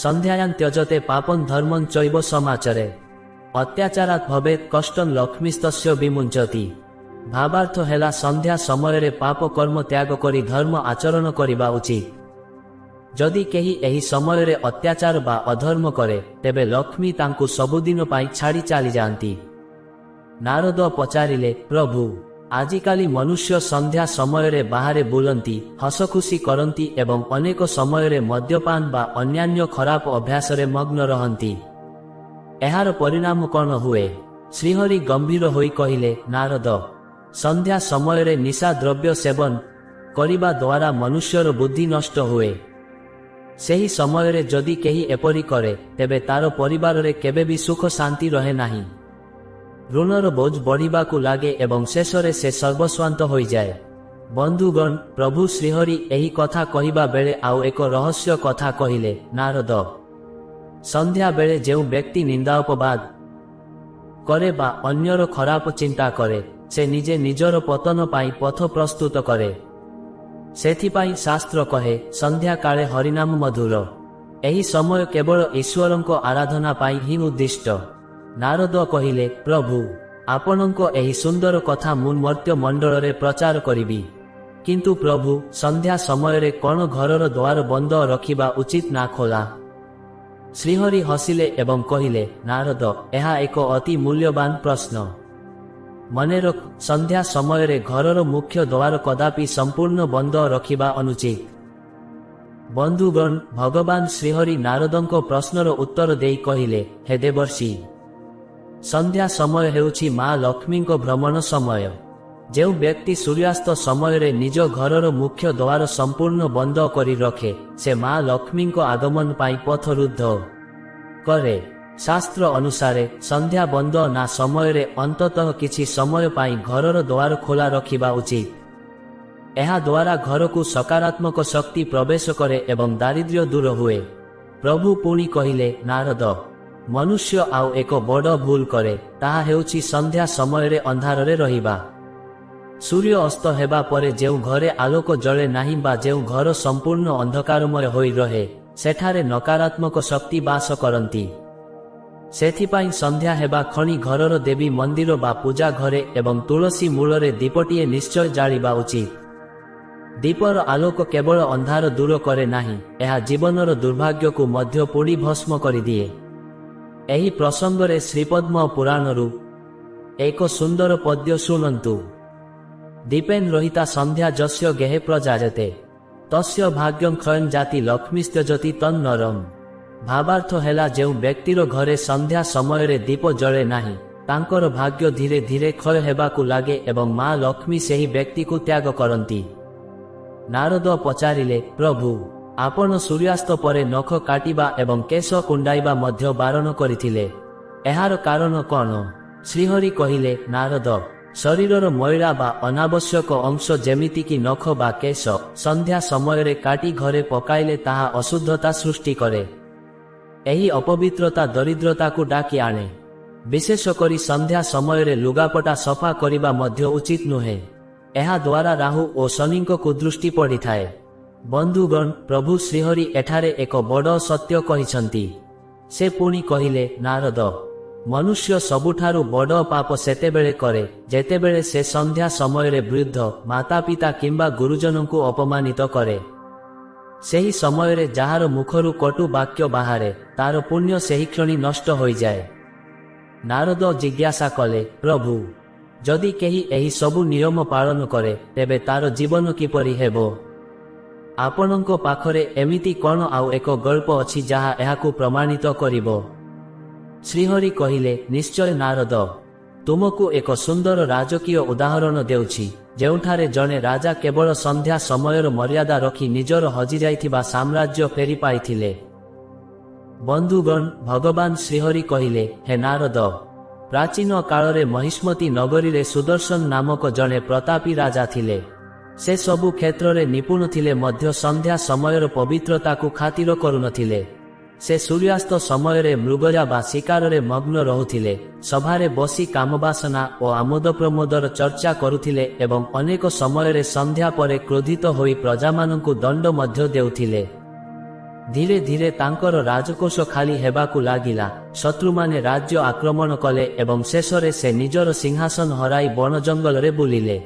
ସନ୍ଧ୍ୟାୟାଂ ତ୍ୟଜତେ ପାପଂ ଧର୍ମଂ ଚୈବ ସମାଚରେ ଅତ୍ୟାଚାରାତ୍ ଭବେତ୍ କଷ୍ଟଂ ଲକ୍ଷ୍ମୀସ୍ତସ୍ୟ ବିମୁଞ୍ଚତି। ଭାବାର୍ଥ ହେଲା, ସନ୍ଧ୍ୟା ସମୟରେ ପାପ କର୍ମ ତ୍ୟାଗ କରି ଧର୍ମ ଆଚରଣ କରିବା ଉଚିତ। ଯଦି କେହି ଏହି ସମୟରେ ଅତ୍ୟାଚାର ବା ଅଧର୍ମ କରେ, ତେବେ ଲକ୍ଷ୍ମୀ ତାଙ୍କୁ ସବୁଦିନ ପାଇଁ ଛାଡ଼ି ଚାଲିଯାଆନ୍ତି। ନାରଦ ପଚାରିଲେ, ପ୍ରଭୁ, ଆଜିକାଲି ମନୁଷ୍ୟ ସନ୍ଧ୍ୟା ସମୟରେ ବାହାରେ ବୁଲନ୍ତି, ହସଖୁସି କରନ୍ତି ଏବଂ ଅନେକ ସମୟରେ ମଦ୍ୟପାନ ବା ଅନ୍ୟାନ୍ୟ ଖରାପ ଅଭ୍ୟାସରେ ମଗ୍ନ ରହନ୍ତି। ଏହାର ପରିଣାମ କ'ଣ ହୁଏ? ଶ୍ରୀହରି ଗମ୍ଭୀର ହୋଇ କହିଲେ, ନାରଦ, ସନ୍ଧ୍ୟା ସମୟରେ ନିଶା ଦ୍ରବ୍ୟ ସେବନ କରିବା ଦ୍ୱାରା ମନୁଷ୍ୟର ବୁଦ୍ଧି ନଷ୍ଟ ହୁଏ। ସେହି ସମୟରେ ଯଦି କେହି ଏପରି କରେ, ତେବେ ତାର ପରିବାରରେ କେବେ ବି ସୁଖ ଶାନ୍ତି ରହେ ନାହିଁ। ଋଣର ବୋଝ ବଢ଼ିବାକୁ ଲାଗେ ଏବଂ ଶେଷରେ ସେ ସର୍ବସ୍ୱାନ୍ତ ହୋଇଯାଏ। ବନ୍ଧୁଗଣ, ପ୍ରଭୁ ଶ୍ରୀହରି ଏହି କଥା କହିବା ବେଳେ ଆଉ ଏକ ରହସ୍ୟ କଥା କହିଲେ, ନାରଦ, ସନ୍ଧ୍ୟା ବେଳେ ଯେଉଁ ବ୍ୟକ୍ତି ନିନ୍ଦାଅପବାଦ କରେ ବା ଅନ୍ୟର ଖରାପ ଚିନ୍ତା କରେ, ସେ ନିଜେ ନିଜର ପତନ ପାଇଁ ପଥ ପ୍ରସ୍ତୁତ କରେ। ସେଥିପାଇଁ ଶାସ୍ତ୍ର କହେ, ସନ୍ଧ୍ୟା କାଳେ ହରିନାମ ମଧୁର। ଏହି ସମୟ କେବଳ ଈଶ୍ୱରଙ୍କ ଆରାଧନା ପାଇଁ ହିଁ ଉଦ୍ଦିଷ୍ଟ। ନାରଦ କହିଲେ, ପ୍ରଭୁ, ଆପଣଙ୍କ ଏହି ସୁନ୍ଦର କଥା ମୁଁ ମର୍ତ୍ତ୍ୟ ମଣ୍ଡଳରେ ପ୍ରଚାର କରିବି। କିନ୍ତୁ ପ୍ରଭୁ, ସନ୍ଧ୍ୟା ସମୟରେ କ'ଣ ଘରର ଦ୍ୱାର ବନ୍ଦ ରଖିବା ଉଚିତ ନା ଖୋଲା ଶ୍ରୀହରି ହସିଲେ ଏବଂ କହିଲେ, ନାରଦ, ଏହା ଏକ ଅତି ମୂଲ୍ୟବାନ ପ୍ରଶ୍ନ। ମନେ ରଖ, ସନ୍ଧ୍ୟା ସମୟରେ ଘରର ମୁଖ୍ୟ ଦ୍ୱାର କଦାପି ସମ୍ପୂର୍ଣ୍ଣ ବନ୍ଦ ରଖିବା ଅନୁଚିତ। ବନ୍ଧୁଗଣ, ଭଗବାନ ଶ୍ରୀହରି ନାରଦଙ୍କ ପ୍ରଶ୍ନର ଉତ୍ତର ଦେଇ କହିଲେ, ହେ ଦେବର୍ଷି, ସନ୍ଧ୍ୟା ସମୟ ହେଉଛି ମା ଲକ୍ଷ୍ମୀଙ୍କ ଭ୍ରମଣ ସମୟ। ଯେଉଁ ବ୍ୟକ୍ତି ସୂର୍ଯ୍ୟାସ୍ତ ସମୟରେ ନିଜ ଘରର ମୁଖ୍ୟ ଦ୍ୱାର ସମ୍ପୂର୍ଣ୍ଣ ବନ୍ଦ କରି ରଖେ, ସେ ମା ଲକ୍ଷ୍ମୀଙ୍କ ଆଗମନ ପାଇଁ ପଥ ରୁଦ୍ଧ କରେ। ଶାସ୍ତ୍ର ଅନୁସାରେ ସନ୍ଧ୍ୟା ବନ୍ଦ ନା ସମୟରେ ଅନ୍ତତଃ କିଛି ସମୟ ପାଇଁ ଘରର ଦ୍ୱାର ଖୋଲା ରଖିବା ଉଚିତ। ଏହା ଦ୍ୱାରା ଘରକୁ ସକାରାତ୍ମକ ଶକ୍ତି ପ୍ରବେଶ କରେ ଏବଂ ଦାରିଦ୍ର୍ୟ ଦୂର ହୁଏ। ପ୍ରଭୁ ପୁଣି କହିଲେ, ନାରଦ, ମନୁଷ୍ୟ ଆଉ ଏକ ବଡ଼ ଭୁଲ କରେ, ତାହା ହେଉଛି ସନ୍ଧ୍ୟା ସମୟରେ ଅନ୍ଧାରରେ ରହିବା। ସୂର୍ଯ୍ୟ ଅସ୍ତ ହେବା ପରେ ଯେଉଁ ଘରେ ଆଲୋକ ଜଳେ ନାହିଁ ବା ଯେଉଁ ଘର ସମ୍ପୂର୍ଣ୍ଣ ଅନ୍ଧକାରମୟ ହୋଇ ରହେ, ସେଠାରେ ନକାରାତ୍ମକ ଶକ୍ତି ବାସ କରନ୍ତି। ସେଥିପାଇଁ ସନ୍ଧ୍ୟା ହେବା କ୍ଷଣି ଘରର ଦେବୀ ମନ୍ଦିର ବା ପୂଜା ଘରେ ଏବଂ ତୁଳସୀ ମୂଳରେ ଦୀପଟିଏ ନିଶ୍ଚୟ ଜାଳିବା ଉଚିତ। ଦୀପର ଆଲୋକ କେବଳ ଅନ୍ଧାର ଦୂର କରେ ନାହିଁ, ଏହା ଜୀବନର ଦୁର୍ଭାଗ୍ୟକୁ ମଧ୍ୟ ପୋଡ଼ି ଭସ୍ମ କରିଦିଏ। ଏହି ପ୍ରସଙ୍ଗରେ ଶ୍ରୀପଦ୍ମ ପୁରାଣରୁ ଏକ ସୁନ୍ଦର ପଦ୍ୟ ଶୁଣନ୍ତୁ। ଦୀପେନ ରହିତା ସନ୍ଧ୍ୟା ଯସ୍ୟ ଗେହେ ପ୍ରଜାୟତେ ତସ୍ୟ ଭାଗ୍ୟଂ କ୍ଷୟଂ ଜାତି ଲକ୍ଷ୍ମୀସ୍ତ୍ୟଜତି ତନ୍ନରମ୍। ଭାବାର୍ଥ ହେଲା, ଯେଉଁ ବ୍ୟକ୍ତିର ଘରେ ସନ୍ଧ୍ୟା ସମୟରେ ଦୀପ ଜଳେ ନାହିଁ, ତାଙ୍କର ଭାଗ୍ୟ ଧୀରେ ଧୀରେ କ୍ଷୟ ହେବାକୁ ଲାଗେ ଏବଂ ମା ଲକ୍ଷ୍ମୀ ସେହି ବ୍ୟକ୍ତିକୁ ତ୍ୟାଗ କରନ୍ତି। ନାରଦ ପଚାରିଲେ, ପ୍ରଭୁ, ଆପଣ ସୂର୍ଯ୍ୟାସ୍ତ ପରେ ନଖ କାଟିବା ଏବଂ କେଶ କୁଣ୍ଡାଇବା ମଧ୍ୟ ବାରଣ କରିଥିଲେ, ଏହାର କାରଣ କ'ଣ? ଶ୍ରୀହରି କହିଲେ, ନାରଦ, ଶରୀରର ମଇଳା ବା ଅନାବଶ୍ୟକ ଅଂଶ ଯେମିତିକି ନଖ ବା କେଶ ସନ୍ଧ୍ୟା ସମୟରେ କାଟି ଘରେ ପକାଇଲେ ତାହା ଅଶୁଦ୍ଧତା ସୃଷ୍ଟି କରେ। ଏହି ଅପବିତ୍ରତା ଦରିଦ୍ରତାକୁ ଡାକି ଆଣେ। ବିଶେଷ କରି ସନ୍ଧ୍ୟା ସମୟରେ ଲୁଗାପଟା ସଫା କରିବା ମଧ୍ୟ ଉଚିତ ନୁହେଁ। ଏହା ଦ୍ୱାରା ରାହୁ ଓ ଶନିଙ୍କ କୁଦୃଷ୍ଟି ପଡ଼ିଥାଏ। ବନ୍ଧୁଗଣ, ପ୍ରଭୁ ଶ୍ରୀହରି ଏଠାରେ ଏକ ବଡ଼ ସତ୍ୟ କହିଛନ୍ତି। ସେ ପୁଣି କହିଲେ, ନାରଦ, ମନୁଷ୍ୟ ସବୁଠାରୁ ବଡ଼ ପାପ ସେତେବେଳେ କରେ ଯେତେବେଳେ ସେ ସନ୍ଧ୍ୟା ସମୟରେ ବୃଦ୍ଧ, ମାତାପିତା କିମ୍ବା ଗୁରୁଜନଙ୍କୁ ଅପମାନିତ କରେ। ସେହି ସମୟରେ ଯାହାର ମୁଖରୁ କଟୁ ବାକ୍ୟ ବାହାରେ, ତାର ପୁଣ୍ୟ ସେହି କ୍ଷଣି ନଷ୍ଟ ହୋଇଯାଏ। ନାରଦ ଜିଜ୍ଞାସା କଲେ, ପ୍ରଭୁ, ଯଦି କେହି ଏହି ସବୁ ନିୟମ ପାଳନ କରେ, ତେବେ ତାର ଜୀବନ କିପରି ହେବ? ଆପଣଙ୍କ ପାଖରେ ଏମିତି କ'ଣ ଆଉ ଏକ ଗଳ୍ପ ଅଛି ଯାହା ଏହାକୁ ପ୍ରମାଣିତ କରିବ? ଶ୍ରୀହରି କହିଲେ, ନିଶ୍ଚୟ ନାରଦ, ତୁମକୁ ଏକ ସୁନ୍ଦର ରାଜକୀୟ ଉଦାହରଣ ଦେଉଛି, ଯେଉଁଠାରେ ଜଣେ ରାଜା କେବଳ ସନ୍ଧ୍ୟା ସମୟର ମର୍ଯ୍ୟାଦା ରଖି ନିଜର ହଜିଯାଇଥିବା ସାମ୍ରାଜ୍ୟ ଫେରି ପାଇଥିଲେ। ବନ୍ଧୁଗଣ, ଭଗବାନ ଶ୍ରୀହରି କହିଲେ, ହେ ନାରଦ, ପ୍ରାଚୀନ କାଳରେ ମହିଷ୍ମତୀ ନଗରୀରେ ସୁଦର୍ଶନ ନାମକ ଜଣେ ପ୍ରତାପୀ ରାଜା ଥିଲେ। ସେ ସବୁ କ୍ଷେତ୍ରରେ ନିପୁଣ ଥିଲେ ମଧ୍ୟ ସନ୍ଧ୍ୟା ସମୟର ପବିତ୍ରତାକୁ ଖାତିର କରୁନଥିଲେ। ସେ ସୂର୍ଯ୍ୟାସ୍ତ ସମୟରେ ମୃଗୟା ବା ଶିକାରରେ ମଗ୍ନ ରହୁଥିଲେ, ସଭାରେ ବସି କାମବାସନା ଓ ଆମୋଦ ପ୍ରମୋଦର ଚର୍ଚ୍ଚା କରୁଥିଲେ ଏବଂ ଅନେକ ସମୟରେ ସନ୍ଧ୍ୟା ପରେ କ୍ରୋଧିତ ହୋଇ ପ୍ରଜାମାନଙ୍କୁ ଦଣ୍ଡ ମଧ୍ୟ ଦେଉଥିଲେ। ଧୀରେ ଧୀରେ ତାଙ୍କର ରାଜକୋଷ ଖାଲି ହେବାକୁ ଲାଗିଲା। ଶତ୍ରୁମାନେ ରାଜ୍ୟ ଆକ୍ରମଣ କଲେ ଏବଂ ଶେଷରେ ସେ ନିଜର ସିଂହାସନ ହରାଇ ବଣ ଜଙ୍ଗଲରେ ବୁଲିଲେ।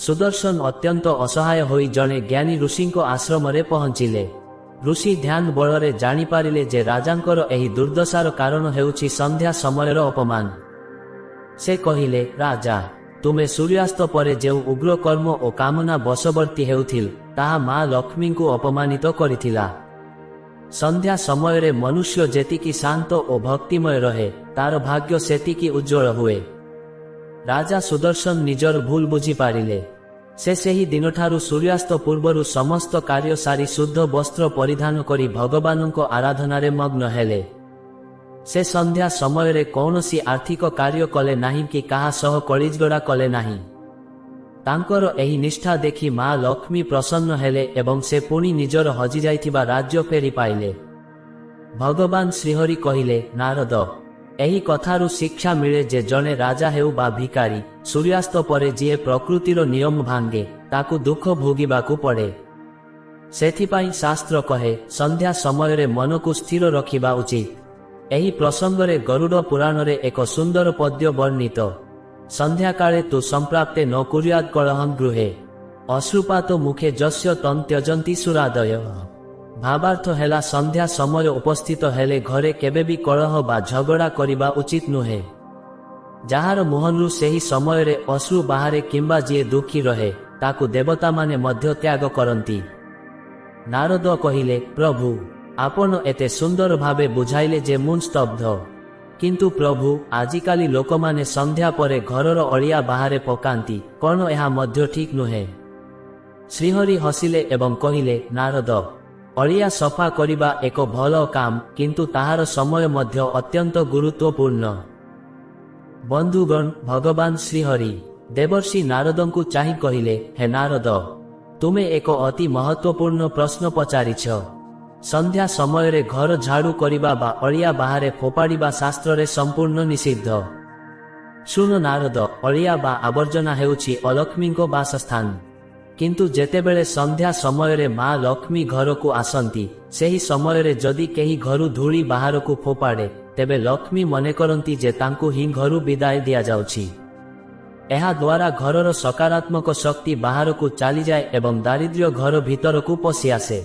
ସୁଦର୍ଶନ ଅତ୍ୟନ୍ତ ଅସହାୟ ହୋଇ ଜଣେ ଜ୍ଞାନୀ ଋଷିଙ୍କ ଆଶ୍ରମରେ ପହଞ୍ଚିଲେ। ଋଷି ଧ୍ୟାନ ବଳରେ ଜାଣିପାରିଲେ ଯେ ରାଜାଙ୍କର ଏହି ଦୁର୍ଦ୍ଦଶାର କାରଣ ହେଉଛି ସନ୍ଧ୍ୟା ସମୟର ଅପମାନ। ସେ କହିଲେ, ରାଜା, ତୁମେ ସୂର୍ଯ୍ୟାସ୍ତ ପରେ ଯେଉଁ ଉଗ୍ର କର୍ମ ଓ କାମନା ବଶବର୍ତ୍ତୀ ହେଉଥିଲ, ତାହା ମା ଲକ୍ଷ୍ମୀଙ୍କୁ ଅପମାନିତ କରିଥିଲା। ସନ୍ଧ୍ୟା ସମୟରେ ମନୁଷ୍ୟ ଯେତିକି ଶାନ୍ତ ଓ ଭକ୍ତିମୟ ରହେ, ତାର ଭାଗ୍ୟ ସେତିକି ଉଜ୍ଜ୍ୱଳ ହୁଏ। ରାଜା ସୁଦର୍ଶନ ନିଜର ଭୁଲ ବୁଝିପାରିଲେ। ସେ ସେହି ଦିନଠାରୁ ସୂର୍ଯ୍ୟାସ୍ତ ପୂର୍ବରୁ ସମସ୍ତ କାର୍ଯ୍ୟ ସାରି ଶୁଦ୍ଧ ବସ୍ତ୍ର ପରିଧାନ କରି ଭଗବାନଙ୍କ ଆରାଧନାରେ ମଗ୍ନ ହେଲେ। ସେ ସନ୍ଧ୍ୟା ସମୟରେ କୌଣସି ଆର୍ଥିକ କାର୍ଯ୍ୟ କଲେ ନାହିଁ କି କାହା ସହ କଳିଝଗଡ଼ା କଲେ ନାହିଁ। ତାଙ୍କର ଏହି ନିଷ୍ଠା ଦେଖି ମା ଲକ୍ଷ୍ମୀ ପ୍ରସନ୍ନ ହେଲେ ଏବଂ ସେ ପୁଣି ନିଜର ହଜିଯାଇଥିବା ରାଜ୍ୟ ଫେରି ପାଇଲେ। ଭଗବାନ ଶ୍ରୀହରି କହିଲେ, ନାରଦ, ଏହି କଥାରୁ ଶିକ୍ଷା ମିଳେ ଯେ ଜଣେ ରାଜା ହେଉ ବା ଭିକାରୀ, ସୂର୍ଯ୍ୟାସ୍ତ ପରେ ଯିଏ ପ୍ରକୃତିର ନିୟମ ଭାଙ୍ଗେ, ତାକୁ ଦୁଃଖ ଭୋଗିବାକୁ ପଡ଼େ। ସେଥିପାଇଁ ଶାସ୍ତ୍ର କହେ, ସନ୍ଧ୍ୟା ସମୟରେ ମନକୁ ସ୍ଥିର ରଖିବା ଉଚିତ। ଏହି ପ୍ରସଙ୍ଗରେ ଗରୁଡ଼ ପୁରାଣରେ ଏକ ସୁନ୍ଦର ପଦ୍ୟ ବର୍ଣ୍ଣିତ। ସନ୍ଧ୍ୟାକାଳେ ତୁ ସମ୍ପ୍ରାପ୍ତେ ନ କୁର୍ୟାତ୍ କଳହଂ ଗୃହେ ଅଶ୍ରୁପାତ ମୁଖେ ଯସ୍ୟ ତଂ ତ୍ୟଜନ୍ତି ସୁରାଦୟ। ଭାବାର୍ଥ ହେଲା ସନ୍ଧ୍ୟା ସମୟ ଉପସ୍ଥିତ ହେଲେ ଘରେ କେବେ ବି କଳହ ବା ଝଗଡ଼ା କରିବା ଉଚିତ ନୁହେଁ। ଯାହାର ମୁହଁରୁ ସେହି ସମୟରେ ଅଶ୍ରୁ ବାହାରେ କିମ୍ବା ଯିଏ ଦୁଃଖୀ ରହେ ତାକୁ ଦେବତାମାନେ ମଧ୍ୟ ତ୍ୟାଗ କରନ୍ତି। ନାରଦ କହିଲେ, ପ୍ରଭୁ, ଆପଣ ଏତେ ସୁନ୍ଦର ଭାବେ ବୁଝାଇଲେ ଯେ ମୁଁ ସ୍ତବ୍ଧ। କିନ୍ତୁ ପ୍ରଭୁ, ଆଜିକାଲି ଲୋକମାନେ ସନ୍ଧ୍ୟା ପରେ ଘରର ଅଳିଆ ବାହାରେ ପକାନ୍ତି, କ'ଣ ଏହା ମଧ୍ୟ ଠିକ୍ ନୁହେଁ? ଶ୍ରୀହରି ହସିଲେ ଏବଂ କହିଲେ, ନାରଦ, ଅଳିଆ ସଫା କରିବା ଏକ ଭଲ କାମ, କିନ୍ତୁ ତାହାର ସମୟ ମଧ୍ୟ ଅତ୍ୟନ୍ତ ଗୁରୁତ୍ୱପୂର୍ଣ୍ଣ। ବନ୍ଧୁଗଣ, ଭଗବାନ ଶ୍ରୀହରି ଦେବର୍ଷି ନାରଦଙ୍କୁ ଚାହିଁ କହିଲେ, ହେ ନାରଦ, ତୁମେ ଏକ ଅତି ମହତ୍ୱପୂର୍ଣ୍ଣ ପ୍ରଶ୍ନ ପଚାରିଛ। ସନ୍ଧ୍ୟା ସମୟରେ ଘର ଝାଡୁ କରିବା ବା ଅଳିଆ ବାହାରେ ଫୋପାଡ଼ିବା ଶାସ୍ତ୍ରରେ ସମ୍ପୂର୍ଣ୍ଣ ନିଷିଦ୍ଧ। ଶୁଣ ନାରଦ, ଅଳିଆ ବା ଆବର୍ଜନା ହେଉଛି ଅଲକ୍ଷ୍ମୀଙ୍କ ବାସସ୍ଥାନ। କିନ୍ତୁ ଯେତେବେଳେ ସନ୍ଧ୍ୟା ସମୟରେ ମା ଲକ୍ଷ୍ମୀ ଘରକୁ ଆସନ୍ତି, ସେହି ସମୟରେ ଯଦି କେହି ଘରୁ ଧୂଳି ବାହାରକୁ ଫୋପାଡ଼େ, ତେବେ ଲକ୍ଷ୍ମୀ ମନେ କରନ୍ତି ଯେ ତାଙ୍କୁ ହିଁ ଘରୁ ବିଦାୟ ଦିଆଯାଉଛି। ଏହା ଦ୍ୱାରା ଘରର ସକାରାତ୍ମକ ଶକ୍ତି ବାହାରକୁ ଚାଲିଯାଏ ଏବଂ ଦାରିଦ୍ର୍ୟ ଘର ଭିତରକୁ ପଶିଆସେ।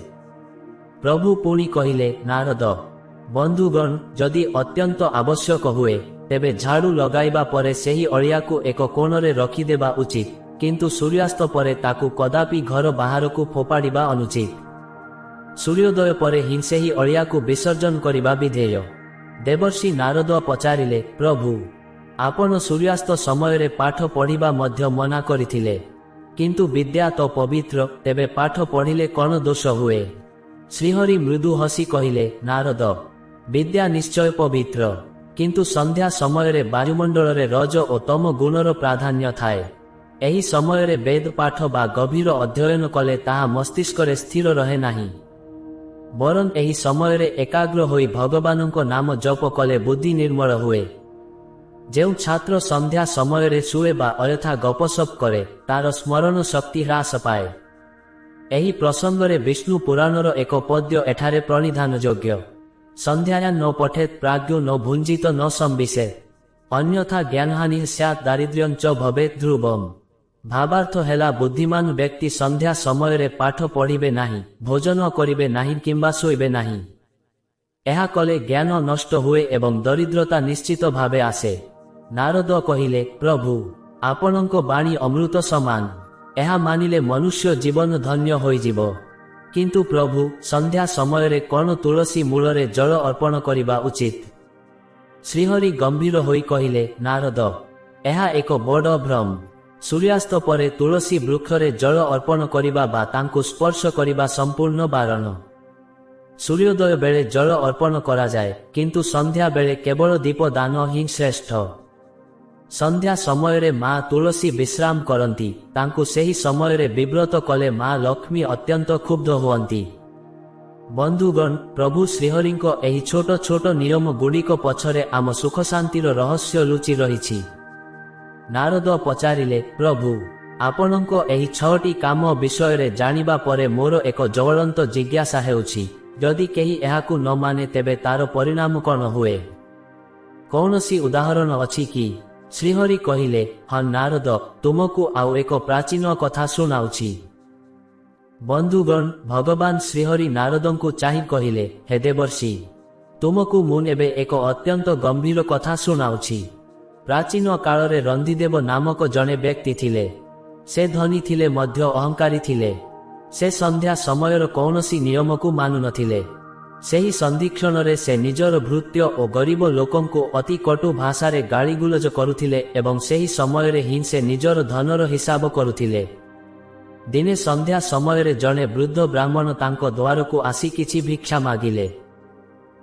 ପ୍ରଭୁ ପୁଣି କହିଲେ, ନାରଦ, ବନ୍ଧୁଗଣ, ଯଦି ଅତ୍ୟନ୍ତ ଆବଶ୍ୟକ ହୁଏ ତେବେ ଝାଡୁ ଲଗାଇବା ପରେ ସେହି ଅଳିଆକୁ ଏକ କୋଣରେ ରଖିଦେବା ଉଚିତ, କିନ୍ତୁ ସୂର୍ଯ୍ୟାସ୍ତ ପରେ ତାକୁ କଦାପି ଘର ବାହାରକୁ ଫୋପାଡ଼ିବା ଅନୁଚିତ। ସୂର୍ଯ୍ୟୋଦୟ ପରେ ହିଁ ସେହି ଅଳିଆକୁ ବିସର୍ଜନ କରିବା ବିଧେୟ। ଦେବର୍ଷି ନାରଦ ପଚାରିଲେ, ପ୍ରଭୁ, ଆପଣ ସୂର୍ଯ୍ୟାସ୍ତ ସମୟରେ ପାଠ ପଢ଼ିବା ମଧ୍ୟ ମନା କରିଥିଲେ। କିନ୍ତୁ ବିଦ୍ୟା ତ ପବିତ୍ର, ତେବେ ପାଠ ପଢ଼ିଲେ କ'ଣ ଦୋଷ ହୁଏ? ଶ୍ରୀହରି ମୃଦୁ ହସି କହିଲେ, ନାରଦ, ବିଦ୍ୟା ନିଶ୍ଚୟ ପବିତ୍ର, କିନ୍ତୁ ସନ୍ଧ୍ୟା ସମୟରେ ବାୟୁମଣ୍ଡଳରେ ରଜ ଓ ତମ ଗୁଣର ପ୍ରାଧାନ୍ୟ ଥାଏ। ଏହି ସମୟରେ ବେଦ ପାଠ ବା ଗଭୀର ଅଧ୍ୟୟନ କଲେ ତାହା ମସ୍ତିଷ୍କରେ ସ୍ଥିର ରହେ ନାହିଁ। ବରଂ ଏହି ସମୟରେ ଏକାଗ୍ର ହୋଇ ଭଗବାନଙ୍କ ନାମ ଜପ କଲେ ବୁଦ୍ଧି ନିର୍ମଳ ହୁଏ। ଯେଉଁ ଛାତ୍ର ସନ୍ଧ୍ୟା ସମୟରେ ଶୁଏ ବା ଅଯଥା ଗପସପ କରେ, ତାର ସ୍ମରଣ ଶକ୍ତି ହ୍ରାସ ପାଏ। ଏହି ପ୍ରସଙ୍ଗରେ ବିଷ୍ଣୁ ପୁରାଣର ଏକ ପଦ୍ୟ ଏଠାରେ ପ୍ରଣିଧାନ ଯୋଗ୍ୟ। ସନ୍ଧ୍ୟାୟା ନ ପଠେତ୍ ପ୍ରାଜ୍ଞୋ ନ ଭୁଞ୍ଜିତ ନ ସମ୍ବିଶେତ୍, ଅନ୍ୟଥା ଜ୍ଞାନହାନି ସ୍ୟାତ୍ ଦାରିଦ୍ର୍ୟଞ୍ଚ ଭବେତ୍ ଧ୍ରୁବମ୍। ଭାବାର୍ଥ ହେଲା, ବୁଦ୍ଧିମାନ ବ୍ୟକ୍ତି ସନ୍ଧ୍ୟା ସମୟରେ ପାଠ ପଢ଼ିବେ ନାହିଁ, ଭୋଜନ କରିବେ ନାହିଁ କିମ୍ବା ଶୋଇବେ ନାହିଁ। ଏହା କଲେ ଜ୍ଞାନ ନଷ୍ଟ ହୁଏ ଏବଂ ଦରିଦ୍ରତା ନିଶ୍ଚିତ ଭାବେ ଆସେ। ନାରଦ କହିଲେ, ପ୍ରଭୁ, ଆପଣଙ୍କ ବାଣୀ ଅମୃତ ସମାନ। ଏହା ମାନିଲେ ମନୁଷ୍ୟ ଜୀବନ ଧନ୍ୟ ହୋଇଯିବ। କିନ୍ତୁ ପ୍ରଭୁ, ସନ୍ଧ୍ୟା ସମୟରେ କ'ଣ ତୁଳସୀ ମୂଳରେ ଜଳ ଅର୍ପଣ କରିବା ଉଚିତ? ଶ୍ରୀହରି ଗମ୍ଭୀର ହୋଇ କହିଲେ, ନାରଦ, ଏହା ଏକ ବଡ଼ ଭ୍ରମ। ସୂର୍ଯ୍ୟାସ୍ତ ପରେ ତୁଳସୀ ବୃକ୍ଷରେ ଜଳ ଅର୍ପଣ କରିବା ବା ତାଙ୍କୁ ସ୍ପର୍ଶ କରିବା ସମ୍ପୂର୍ଣ୍ଣ ବାରଣ। ସୂର୍ଯ୍ୟୋଦୟ ବେଳେ ଜଳ ଅର୍ପଣ କରାଯାଏ, କିନ୍ତୁ ସନ୍ଧ୍ୟା ବେଳେ କେବଳ ଦୀପ ଦାନ ହିଁ ଶ୍ରେଷ୍ଠ। ସନ୍ଧ୍ୟା ସମୟରେ ମା ତୁଳସୀ ବିଶ୍ରାମ କରନ୍ତି, ତାଙ୍କୁ ସେହି ସମୟରେ ବିବ୍ରତ କଲେ ମା ଲକ୍ଷ୍ମୀ ଅତ୍ୟନ୍ତ କ୍ଷୁବ୍ଧ ହୁଅନ୍ତି। ବନ୍ଧୁଗଣ, ପ୍ରଭୁ ଶ୍ରୀହରିଙ୍କ ଏହି ଛୋଟ ଛୋଟ ନିୟମ ଗୁଡ଼ିକ ପଛରେ ଆମ ସୁଖଶାନ୍ତିର ରହସ୍ୟ ଲୁଚି ରହିଛି। ନାରଦ ପଚାରିଲେ, ପ୍ରଭୁ, ଆପଣଙ୍କ ଏହି 6ଟି କାମ ବିଷୟରେ ଜାଣିବା ପରେ ମୋର ଏକ ଜ୍ୱଳନ୍ତ ଜିଜ୍ଞାସା ହେଉଛି, ଯଦି କେହି ଏହାକୁ ନ ମାନେ ତେବେ ତାର ପରିଣାମ କ'ଣ ହୁଏ? କୌଣସି ଉଦାହରଣ ଅଛି କି? ଶ୍ରୀହରି କହିଲେ, ହଁ ନାରଦ, ତୁମକୁ ଆଉ ଏକ ପ୍ରାଚୀନ କଥା ଶୁଣାଉଛି। ବନ୍ଧୁଗଣ, ଭଗବାନ ଶ୍ରୀହରି ନାରଦଙ୍କୁ ଚାହିଁ କହିଲେ, ହେ ଦେବର୍ଷି, ତୁମକୁ ମୁଁ ଏବେ ଏକ ଅତ୍ୟନ୍ତ ଗମ୍ଭୀର କଥା ଶୁଣାଉଛି। ପ୍ରାଚୀନ କାଳରେ ରନ୍ଧିଦେବ ନାମକ ଜଣେ ବ୍ୟକ୍ତି ଥିଲେ। ସେ ଧନୀ ଥିଲେ ମଧ୍ୟ ଅହଙ୍କାରୀ ଥିଲେ। ସେ ସନ୍ଧ୍ୟା ସମୟର କୌଣସି ନିୟମକୁ ମାନୁନଥିଲେ। ସେହି ସନ୍ଧିକ୍ଷଣରେ ସେ ନିଜର ଭୃତ୍ୟ ଓ ଗରିବ ଲୋକଙ୍କୁ ଅତି କଟୁ ଭାଷାରେ ଗାଳିଗୁଲଜ କରୁଥିଲେ ଏବଂ ସେହି ସମୟରେ ହିଁ ସେ ନିଜର ଧନର ହିସାବ କରୁଥିଲେ। ଦିନେ ସନ୍ଧ୍ୟା ସମୟରେ ଜଣେ ବୃଦ୍ଧ ବ୍ରାହ୍ମଣ ତାଙ୍କ ଦ୍ୱାରକୁ ଆସି କିଛି ଭିକ୍ଷା ମାଗିଲେ।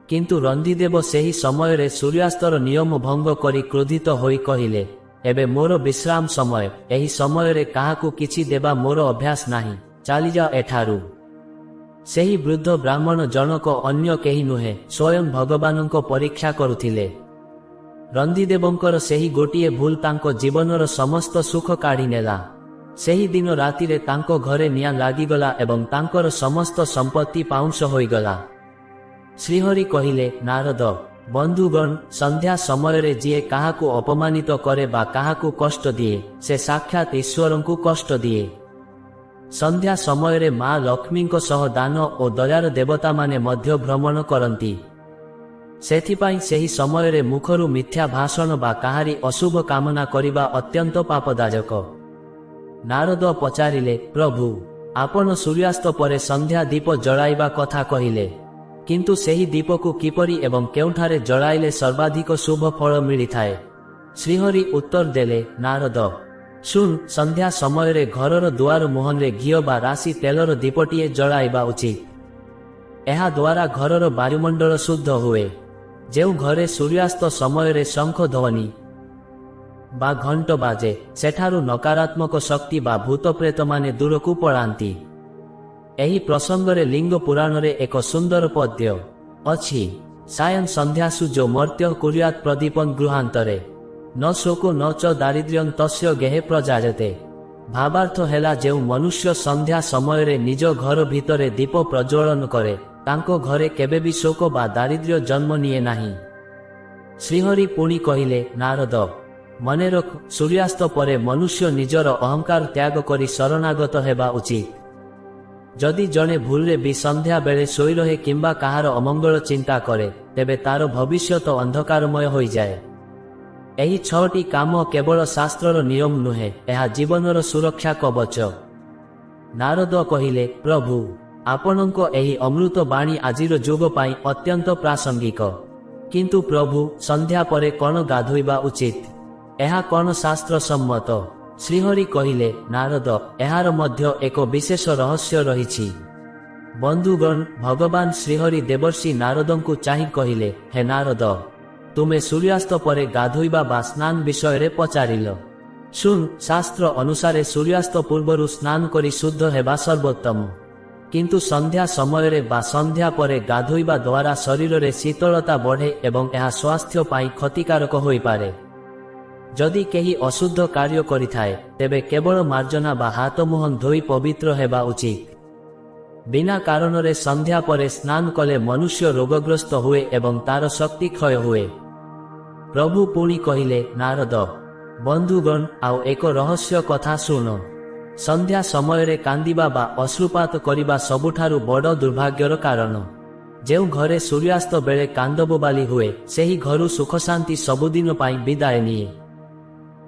କିନ୍ତୁ ରନ୍ଧିଦେବ ସେହି ସମୟରେ ସୂର୍ଯ୍ୟାସ୍ତର ନିୟମ ଭଙ୍ଗ କରି କ୍ରୋଧିତ ହୋଇ କହିଲେ, ଏବେ ମୋର ବିଶ୍ରାମ ସମୟ, ଏହି ସମୟରେ କାହାକୁ କିଛି ଦେବା ମୋର ଅଭ୍ୟାସ ନାହିଁ, ଚାଲିଯାଅ ଏଠାରୁ। ସେହି ବୃଦ୍ଧ ବ୍ରାହ୍ମଣ ଜଣକ ଅନ୍ୟ କେହି ନୁହେଁ, ସ୍ୱୟଂ ଭଗବାନଙ୍କ ପରୀକ୍ଷା କରୁଥିଲେ। ରନ୍ଧିଦେବଙ୍କର ସେହି ଗୋଟିଏ ଭୁଲ ତାଙ୍କ ଜୀବନର ସମସ୍ତ ସୁଖ କାଢ଼ିନେଲା। ସେହି ଦିନ ରାତିରେ ତାଙ୍କ ଘରେ ନିଆଁ ଲାଗିଗଲା ଏବଂ ତାଙ୍କର ସମସ୍ତ ସମ୍ପତ୍ତି ପାଉଁଶ ହୋଇଗଲା। ଶ୍ରୀହରି କହିଲେ, ନାରଦ, ବନ୍ଧୁଗଣ, ସନ୍ଧ୍ୟା ସମୟରେ ଯିଏ କାହାକୁ ଅପମାନିତ କରେ ବା କାହାକୁ କଷ୍ଟ ଦିଏ, ସେ ସାକ୍ଷାତ ଈଶ୍ୱରଙ୍କୁ କଷ୍ଟ ଦିଏ। ସନ୍ଧ୍ୟା ସମୟରେ ମା ଲକ୍ଷ୍ମୀଙ୍କ ସହ ଦାନ ଓ ଦୟାର ଦେବତାମାନେ ମଧ୍ୟ ଭ୍ରମଣ କରନ୍ତି। ସେଥିପାଇଁ ସେହି ସମୟରେ ମୁଖରୁ ମିଥ୍ୟା ଭାଷଣ ବା କାହାରି ଅଶୁଭ କାମନା କରିବା ଅତ୍ୟନ୍ତ ପାପଦାୟକ। ନାରଦ ପଚାରିଲେ, ପ୍ରଭୁ, ଆପଣ ସୂର୍ଯ୍ୟାସ୍ତ ପରେ ସନ୍ଧ୍ୟା ଦୀପ ଜଳାଇବା କଥା କହିଲେ, କିନ୍ତୁ ସେହି ଦୀପକୁ କିପରି ଏବଂ କେଉଁଠାରେ ଜଳାଇଲେ ସର୍ବାଧିକ ଶୁଭ ଫଳ ମିଳିଥାଏ? ଶ୍ରୀହରି ଉତ୍ତର ଦେଲେ, ନାରଦ, ଶୁଣ, ସନ୍ଧ୍ୟା ସମୟରେ ଘରର ଦୁଆର ମୁହଁରେ ଘିଅ ବା ରାଶି ତେଲର ଦୀପଟିଏ ଜଳାଇବା ଉଚିତ। ଏହା ଦ୍ୱାରା ଘରର ବାୟୁମଣ୍ଡଳ ଶୁଦ୍ଧ ହୁଏ। ଯେଉଁ ଘରେ ସୂର୍ଯ୍ୟାସ୍ତ ସମୟରେ ଶଙ୍ଖ ଧ୍ୱନି ବା ଘଣ୍ଟ ବାଜେ, ସେଠାରୁ ନକାରାତ୍ମକ ଶକ୍ତି ବା ଭୂତପ୍ରେତମାନେ ଦୂରକୁ ପଳାନ୍ତି। ଏହି ପ୍ରସଙ୍ଗରେ ଲିଙ୍ଗ ପୁରାଣରେ ଏକ ସୁନ୍ଦର ପଦ୍ୟ ଅଛି, ସାୟଂ ସନ୍ଧ୍ୟାସୁ ଯୋ ମର୍ତ୍ତ୍ୟ କୁର୍ୟାତ୍ ପ୍ରଦୀପଂ ଗୃହାନ୍ତରେ ନ ଶୋକୋ ନ ଚ ଦାରିଦ୍ର୍ୟଂ ତସ୍ୟ ଗେହେ ପ୍ରଜାୟତେ। ଭାବାର୍ଥ ହେଲା, ଯେଉଁ ମନୁଷ୍ୟ ସନ୍ଧ୍ୟା ସମୟରେ ନିଜ ଘର ଭିତରେ ଦୀପ ପ୍ରଜ୍ୱଳନ କରେ, ତାଙ୍କ ଘରେ କେବେ ବି ଶୋକ ବା ଦାରିଦ୍ର୍ୟ ଜନ୍ମ ନିଏ ନାହିଁ। ଶ୍ରୀହରି ପୁଣି କହିଲେ, ନାରଦ, ମନେରଖ, ସୂର୍ଯ୍ୟାସ୍ତ ପରେ ମନୁଷ୍ୟ ନିଜର ଅହଙ୍କାର ତ୍ୟାଗ କରି ଶରଣାଗତ ହେବା ଉଚିତ। ଯଦି ଜଣେ ଭୁଲରେ ବି ସନ୍ଧ୍ୟା ବେଳେ ଶୋଇରହେ କିମ୍ବା କାହାର ଅମଙ୍ଗଳ ଚିନ୍ତା କରେ, ତେବେ ତାର ଭବିଷ୍ୟତ ଅନ୍ଧକାରମୟ ହୋଇଯାଏ। ଏହି 6ଟି କାମ କେବଳ ଶାସ୍ତ୍ରର ନିୟମ ନୁହେଁ, ଏହା ଜୀବନର ସୁରକ୍ଷା କବଚ। ନାରଦ କହିଲେ, ପ୍ରଭୁ, ଆପଣଙ୍କ ଏହି ଅମୃତ ବାଣୀ ଆଜିର ଯୁଗ ପାଇଁ ଅତ୍ୟନ୍ତ ପ୍ରାସଙ୍ଗିକ। କିନ୍ତୁ ପ୍ରଭୁ, ସନ୍ଧ୍ୟା ପରେ କ'ଣ ଗାଧୋଇବା ଉଚିତ? ଏହା କ'ଣ ଶାସ୍ତ୍ର ସମ୍ମତ? ଶ୍ରୀହରି କହିଲେ, ନାରଦ, ଏହାର ମଧ୍ୟ ଏକ ବିଶେଷ ରହସ୍ୟ ରହିଛି। ବନ୍ଧୁଗଣ, ଭଗବାନ ଶ୍ରୀହରି ଦେବର୍ଷି ନାରଦଙ୍କୁ ଚାହିଁ କହିଲେ, ହେ ନାରଦ, ତୁମେ ସୂର୍ଯ୍ୟାସ୍ତ ପରେ ଗାଧୋଇବା ବା ସ୍ନାନ ବିଷୟରେ ପଚାରିଲ। ଶୁଣ, ଶାସ୍ତ୍ର ଅନୁସାରେ ସୂର୍ଯ୍ୟାସ୍ତ ପୂର୍ବରୁ ସ୍ନାନ କରି ଶୁଦ୍ଧ ହେବା ସର୍ବୋତ୍ତମ। କିନ୍ତୁ ସନ୍ଧ୍ୟା ସମୟରେ ବା ସନ୍ଧ୍ୟା ପରେ ଗାଧୋଇବା ଦ୍ୱାରା ଶରୀରରେ ଶୀତଳତା ବଢ଼େ ଏବଂ ଏହା ସ୍ୱାସ୍ଥ୍ୟ ପାଇଁ କ୍ଷତିକାରକ ହୋଇପାରେ। ଯଦି କେହି ଅଶୁଦ୍ଧ କାର୍ଯ୍ୟ କରିଥାଏ, ତେବେ କେବଳ ମାର୍ଜନା ବା ହାତ ମୁହଁ ଧୋଇ ପବିତ୍ର ହେବା ଉଚିତ। ବିନା କାରଣରେ ସନ୍ଧ୍ୟା ପରେ ସ୍ନାନ କଲେ ମନୁଷ୍ୟ ରୋଗଗ୍ରସ୍ତ ହୁଏ ଏବଂ ତାର ଶକ୍ତି କ୍ଷୟ ହୁଏ। ପ୍ରଭୁ ପୁଣି କହିଲେ, ନାରଦ, ବନ୍ଧୁଗଣ, ଆଉ ଏକ ରହସ୍ୟ କଥା ଶୁଣ। ସନ୍ଧ୍ୟା ସମୟରେ କାନ୍ଦିବା ବା ଅଶ୍ରୁପାତ କରିବା ସବୁଠାରୁ ବଡ଼ ଦୁର୍ଭାଗ୍ୟର କାରଣ। ଯେଉଁ ଘରେ ସୂର୍ଯ୍ୟାସ୍ତ ବେଳେ କାନ୍ଦବୋବାଲି ହୁଏ, ସେହି ଘରୁ ସୁଖଶାନ୍ତି ସବୁଦିନ ପାଇଁ ବିଦାୟ ନିଏ।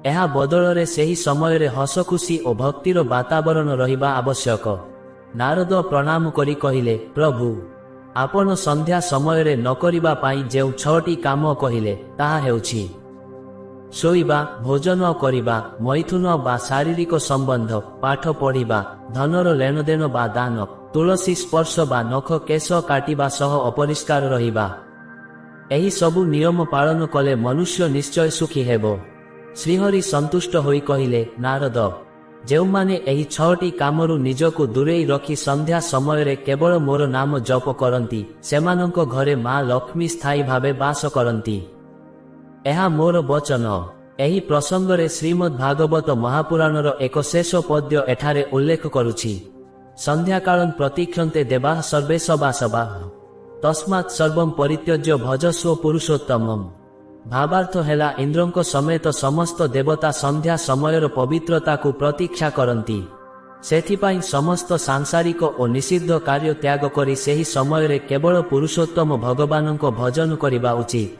ଏହା ବଦଳରେ ସେହି ସମୟରେ ହସଖୁସି ଓ ଭକ୍ତିର ବାତାବରଣ ରହିବା ଆବଶ୍ୟକ। ନାରଦ ପ୍ରଣାମ କରି କହିଲେ, ପ୍ରଭୁ, ଆପଣ ସନ୍ଧ୍ୟା ସମୟରେ ନ କରିବା ପାଇଁ ଯେଉଁ 6ଟି କାମ କହିଲେ, ତାହା ହେଉଛି ଶୋଇବା, ଭୋଜନ କରିବା, ମୈଥୁନ ବା ଶାରୀରିକ ସମ୍ବନ୍ଧ, ପାଠ ପଢ଼ିବା, ଧନର ଲେଣଦେଣ ବା ଦାନ, ତୁଳସୀ ସ୍ପର୍ଶ ବା ନଖ କେଶ କାଟିବା ସହ ଅପରିଷ୍କାର ରହିବା। ଏହି ସବୁ ନିୟମ ପାଳନ କଲେ ମନୁଷ୍ୟ ନିଶ୍ଚୟ ସୁଖୀ ହେବ। ଶ୍ରୀହରି ସନ୍ତୁଷ୍ଟ ହୋଇ କହିଲେ, ନାରଦ, ଯେଉଁମାନେ ଏହି 6ଟି କାମରୁ ନିଜକୁ ଦୂରେଇ ରଖି ସନ୍ଧ୍ୟା ସମୟରେ କେବଳ ମୋର ନାମ ଜପ କରନ୍ତି, ସେମାନଙ୍କ ଘରେ ମା ଲକ୍ଷ୍ମୀ ସ୍ଥାୟୀ ଭାବେ ବାସ କରନ୍ତି। ଏହା ମୋର ବଚନ। ଏହି ପ୍ରସଙ୍ଗରେ ଶ୍ରୀମଦ୍ ଭାଗବତ ମହାପୁରାଣର ଏକ ଶେଷ ପଦ୍ୟ ଏଠାରେ ଉଲ୍ଲେଖ କରୁଛି। ସନ୍ଧ୍ୟାକାଳଂ ପ୍ରତୀକ୍ଷନ୍ତେ ଦେବାଃ ସର୍ବେ ସବାସବାଃ ତସ୍ମାତ୍ ସର୍ବଂ ପରିତ୍ୟଜ୍ୟ ଭଜ ସ୍ୱ ପୁରୁଷୋତ୍ତମମ୍। ଭାବାର୍ଥ ହେଲା, ଇନ୍ଦ୍ରଙ୍କ ସମେତ ସମସ୍ତ ଦେବତା ସନ୍ଧ୍ୟା ସମୟର ପବିତ୍ରତାକୁ ପ୍ରତୀକ୍ଷା କରନ୍ତି। ସେଥିପାଇଁ ସମସ୍ତ ସାଂସାରିକ ଓ ନିଷିଦ୍ଧ କାର୍ଯ୍ୟ ତ୍ୟାଗ କରି ସେହି ସମୟରେ କେବଳ ପୁରୁଷୋତ୍ତମ ଭଗବାନଙ୍କ ଭଜନ କରିବା ଉଚିତ।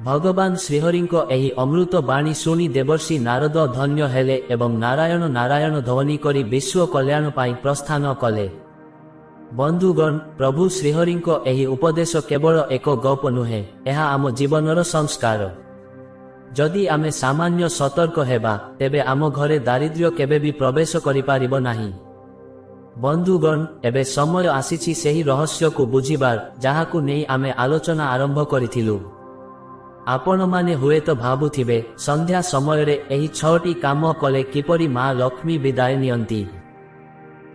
ଭଗବାନ ଶ୍ରୀହରିଙ୍କ ଏହି ଅମୃତ ବାଣୀ ଶୁଣି ଦେବର୍ଷି ନାରଦ ଧନ୍ୟ ହେଲେ ଏବଂ ନାରାୟଣ ନାରାୟଣ ଧ୍ୱନି କରି ବିଶ୍ୱ କଲ୍ୟାଣ ପାଇଁ ପ୍ରସ୍ଥାନ କଲେ। ବନ୍ଧୁଗଣ, ପ୍ରଭୁ ଶ୍ରୀହରିଙ୍କ ଏହି ଉପଦେଶ କେବଳ ଏକ ଗପ ନୁହେଁ, ଏହା ଆମ ଜୀବନର ସଂସ୍କାର। ଯଦି ଆମେ ସାମାନ୍ୟ ସତର୍କ ହେବା, ତେବେ ଆମ ଘରେ ଦାରିଦ୍ର୍ୟ କେବେ ବି ପ୍ରବେଶ କରିପାରିବ ନାହିଁ। ବନ୍ଧୁଗଣ, ଏବେ ସମୟ ଆସିଛି ସେହି ରହସ୍ୟକୁ ବୁଝିବାର, ଯାହାକୁ ନେଇ ଆମେ ଆଲୋଚନା ଆରମ୍ଭ କରିଥିଲୁ। ଆପଣମାନେ ହୁଏତ ଭାବୁଥିବେ, ସନ୍ଧ୍ୟା ସମୟରେ ଏହି 6ଟି କାମ କଲେ କିପରି ମା ଲକ୍ଷ୍ମୀ ବିଦାୟ ନିଅନ୍ତି?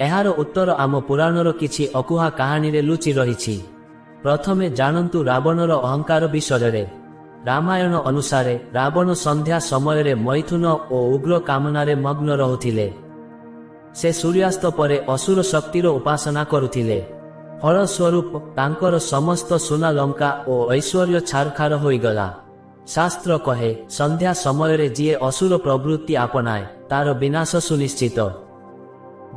ଏହାର ଉତ୍ତର ଆମ ପୁରାଣର କିଛି ଅକୁହା କାହାଣୀରେ ଲୁଚି ରହିଛି। ପ୍ରଥମେ ଜାଣନ୍ତୁ ରାବଣର ଅହଙ୍କାର ବିଷୟରେ। ରାମାୟଣ ଅନୁସାରେ ରାବଣ ସନ୍ଧ୍ୟା ସମୟରେ ମୈଥୁନ ଓ ଉଗ୍ର କାମନାରେ ମଗ୍ନ ରହୁଥିଲେ। ସେ ସୂର୍ଯ୍ୟାସ୍ତ ପରେ ଅସୁର ଶକ୍ତିର ଉପାସନା କରୁଥିଲେ। ଫଳସ୍ୱରୂପ ତାଙ୍କର ସମସ୍ତ ସୁନା ଲଙ୍କା ଓ ଐଶ୍ୱର୍ଯ୍ୟ ଛାରଖାର ହୋଇଗଲା। ଶାସ୍ତ୍ର କହେ, ସନ୍ଧ୍ୟା ସମୟରେ ଯିଏ ଅସୁର ପ୍ରବୃତ୍ତି ଆପଣାଏ, ତାର ବିନାଶ ସୁନିଶ୍ଚିତ।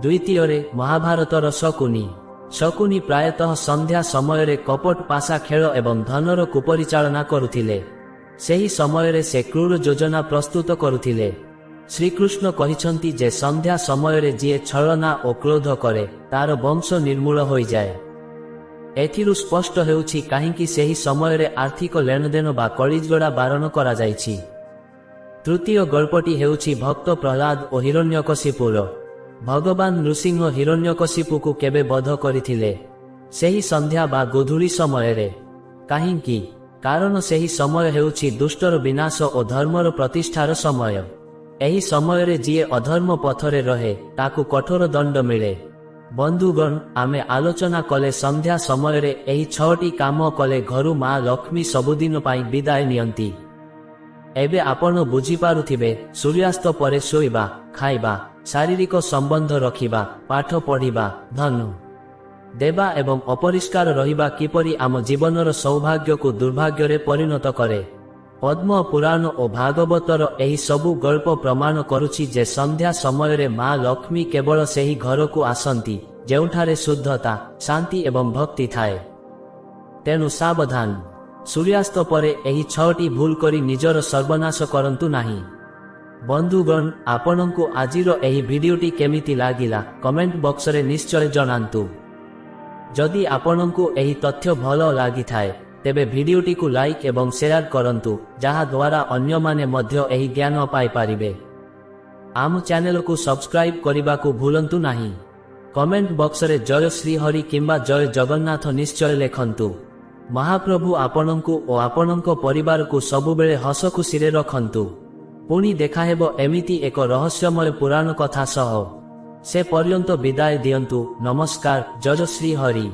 ଦ୍ୱିତୀୟରେ ମହାଭାରତର ଶକୁନି। ଶକୁନି ପ୍ରାୟତଃ ସନ୍ଧ୍ୟା ସମୟରେ କପଟ ପାଶା ଖେଳ ଏବଂ ଧନର କୁପରିଚାଳନା କରୁଥିଲେ। ସେହି ସମୟରେ ସେ କ୍ରୂର ଯୋଜନା ପ୍ରସ୍ତୁତ କରୁଥିଲେ। ଶ୍ରୀକୃଷ୍ଣ କହିଛନ୍ତି ଯେ ସନ୍ଧ୍ୟା ସମୟରେ ଯିଏ ଛଳନା ଓ କ୍ରୋଧ କରେ ତାର ବଂଶ ନିର୍ମୂଳ ହୋଇଯାଏ। ଏଥିରୁ ସ୍ପଷ୍ଟ ହେଉଛି କାହିଁକି ସେହି ସମୟରେ ଆର୍ଥିକ ଲେଣଦେଣ ବା କଳିଯୋଡ଼ା ବାରଣ କରାଯାଇଛି। ତୃତୀୟ ଗଳ୍ପଟି ହେଉଛି ଭକ୍ତ ପ୍ରହ୍ଲାଦ ଓ ହିରଣ୍ୟକଶିପୁର। ଭଗବାନ ନୃସିଂହ ହିରଣ୍ୟକଶିପୁକୁ କେବେ ବଧ କରିଥିଲେ? ସେହି ସନ୍ଧ୍ୟା ବା ଗୋଧୂଳି ସମୟରେ। କାହିଁକି? କାରଣ ସେହି ସମୟ ହେଉଛି ଦୁଷ୍ଟର ବିନାଶ ଓ ଧର୍ମର ପ୍ରତିଷ୍ଠାର ସମୟ। ଏହି ସମୟରେ ଯିଏ ଅଧର୍ମ ପଥରେ ରହେ ତାକୁ କଠୋର ଦଣ୍ଡ ମିଳେ। ବନ୍ଧୁଗଣ, ଆମେ ଆଲୋଚନା କଲେ ସନ୍ଧ୍ୟା ସମୟରେ ଏହି 6ଟି କାମ କଲେ ଘରୁ ମା ଲକ୍ଷ୍ମୀ ସବୁଦିନ ପାଇଁ ବିଦାୟ ନିଅନ୍ତି। ଏବେ ଆପଣ ବୁଝିପାରୁଥିବେ ସୂର୍ଯ୍ୟାସ୍ତ ପରେ ଶୋଇବା, ଖାଇବା, ଶାରୀରିକ ସମ୍ବନ୍ଧ ରଖିବା, ପାଠ ପଢ଼ିବା, ଧନ ଦେବା ଏବଂ ଅପରିଷ୍କାର ରହିବା କିପରି ଆମ ଜୀବନର ସୌଭାଗ୍ୟକୁ ଦୁର୍ଭାଗ୍ୟରେ ପରିଣତ କରେ। ପଦ୍ମ ପୁରାଣ ଓ ଭାଗବତର ଏହି ସବୁ ଗଳ୍ପ ପ୍ରମାଣ କରୁଛି ଯେ ସନ୍ଧ୍ୟା ସମୟରେ ମା ଲକ୍ଷ୍ମୀ କେବଳ ସେହି ଘରକୁ ଆସନ୍ତି ଯେଉଁଠାରେ ଶୁଦ୍ଧତା, ଶାନ୍ତି ଏବଂ ଭକ୍ତି ଥାଏ। ତେଣୁ ସାବଧାନ, ସୂର୍ଯ୍ୟାସ୍ତ ପରେ ଏହି 6ଟି ଭୁଲ କରି ନିଜର ସର୍ବନାଶ କରନ୍ତୁ ନାହିଁ। ବନ୍ଧୁଗଣ, ଆପଣଙ୍କୁ ଆଜିର ଏହି ଭିଡିଓଟି କେମିତି ଲାଗିଲା କମେଣ୍ଟ ବକ୍ସରେ ନିଶ୍ଚୟ ଜଣାନ୍ତୁ। ଯଦି ଆପଣଙ୍କୁ ଏହି ତଥ୍ୟ ଭଲ ଲାଗିଥାଏ ତେବେ ଭିଡିଓଟିକୁ ଲାଇକ୍ ଏବଂ ସେୟାର କରନ୍ତୁ, ଯାହାଦ୍ୱାରା ଅନ୍ୟମାନେ ମଧ୍ୟ ଏହି ଜ୍ଞାନ ପାଇପାରିବେ। ଆମ ଚ୍ୟାନେଲକୁ ସବସ୍କ୍ରାଇବ୍ କରିବାକୁ ଭୁଲନ୍ତୁ ନାହିଁ। କମେଣ୍ଟ ବକ୍ସରେ ଜୟ ଶ୍ରୀ ହରି କିମ୍ବା ଜୟ ଜଗନ୍ନାଥ ନିଶ୍ଚୟ ଲେଖନ୍ତୁ। ମହାପ୍ରଭୁ ଆପଣଙ୍କୁ ଓ ଆପଣଙ୍କ ପରିବାରକୁ ସବୁବେଳେ ହସ ଖୁସିରେ ରଖନ୍ତୁ। ପୁଣି ଦେଖାହେବ ଏମିତି ଏକ ରହସ୍ୟମୟ ପୁରାଣ କଥା ସହ। ସେ ପର୍ଯ୍ୟନ୍ତ ବିଦାୟ ଦିଅନ୍ତୁ। ନମସ୍କାର। ଜୟ ଶ୍ରୀ ହରି।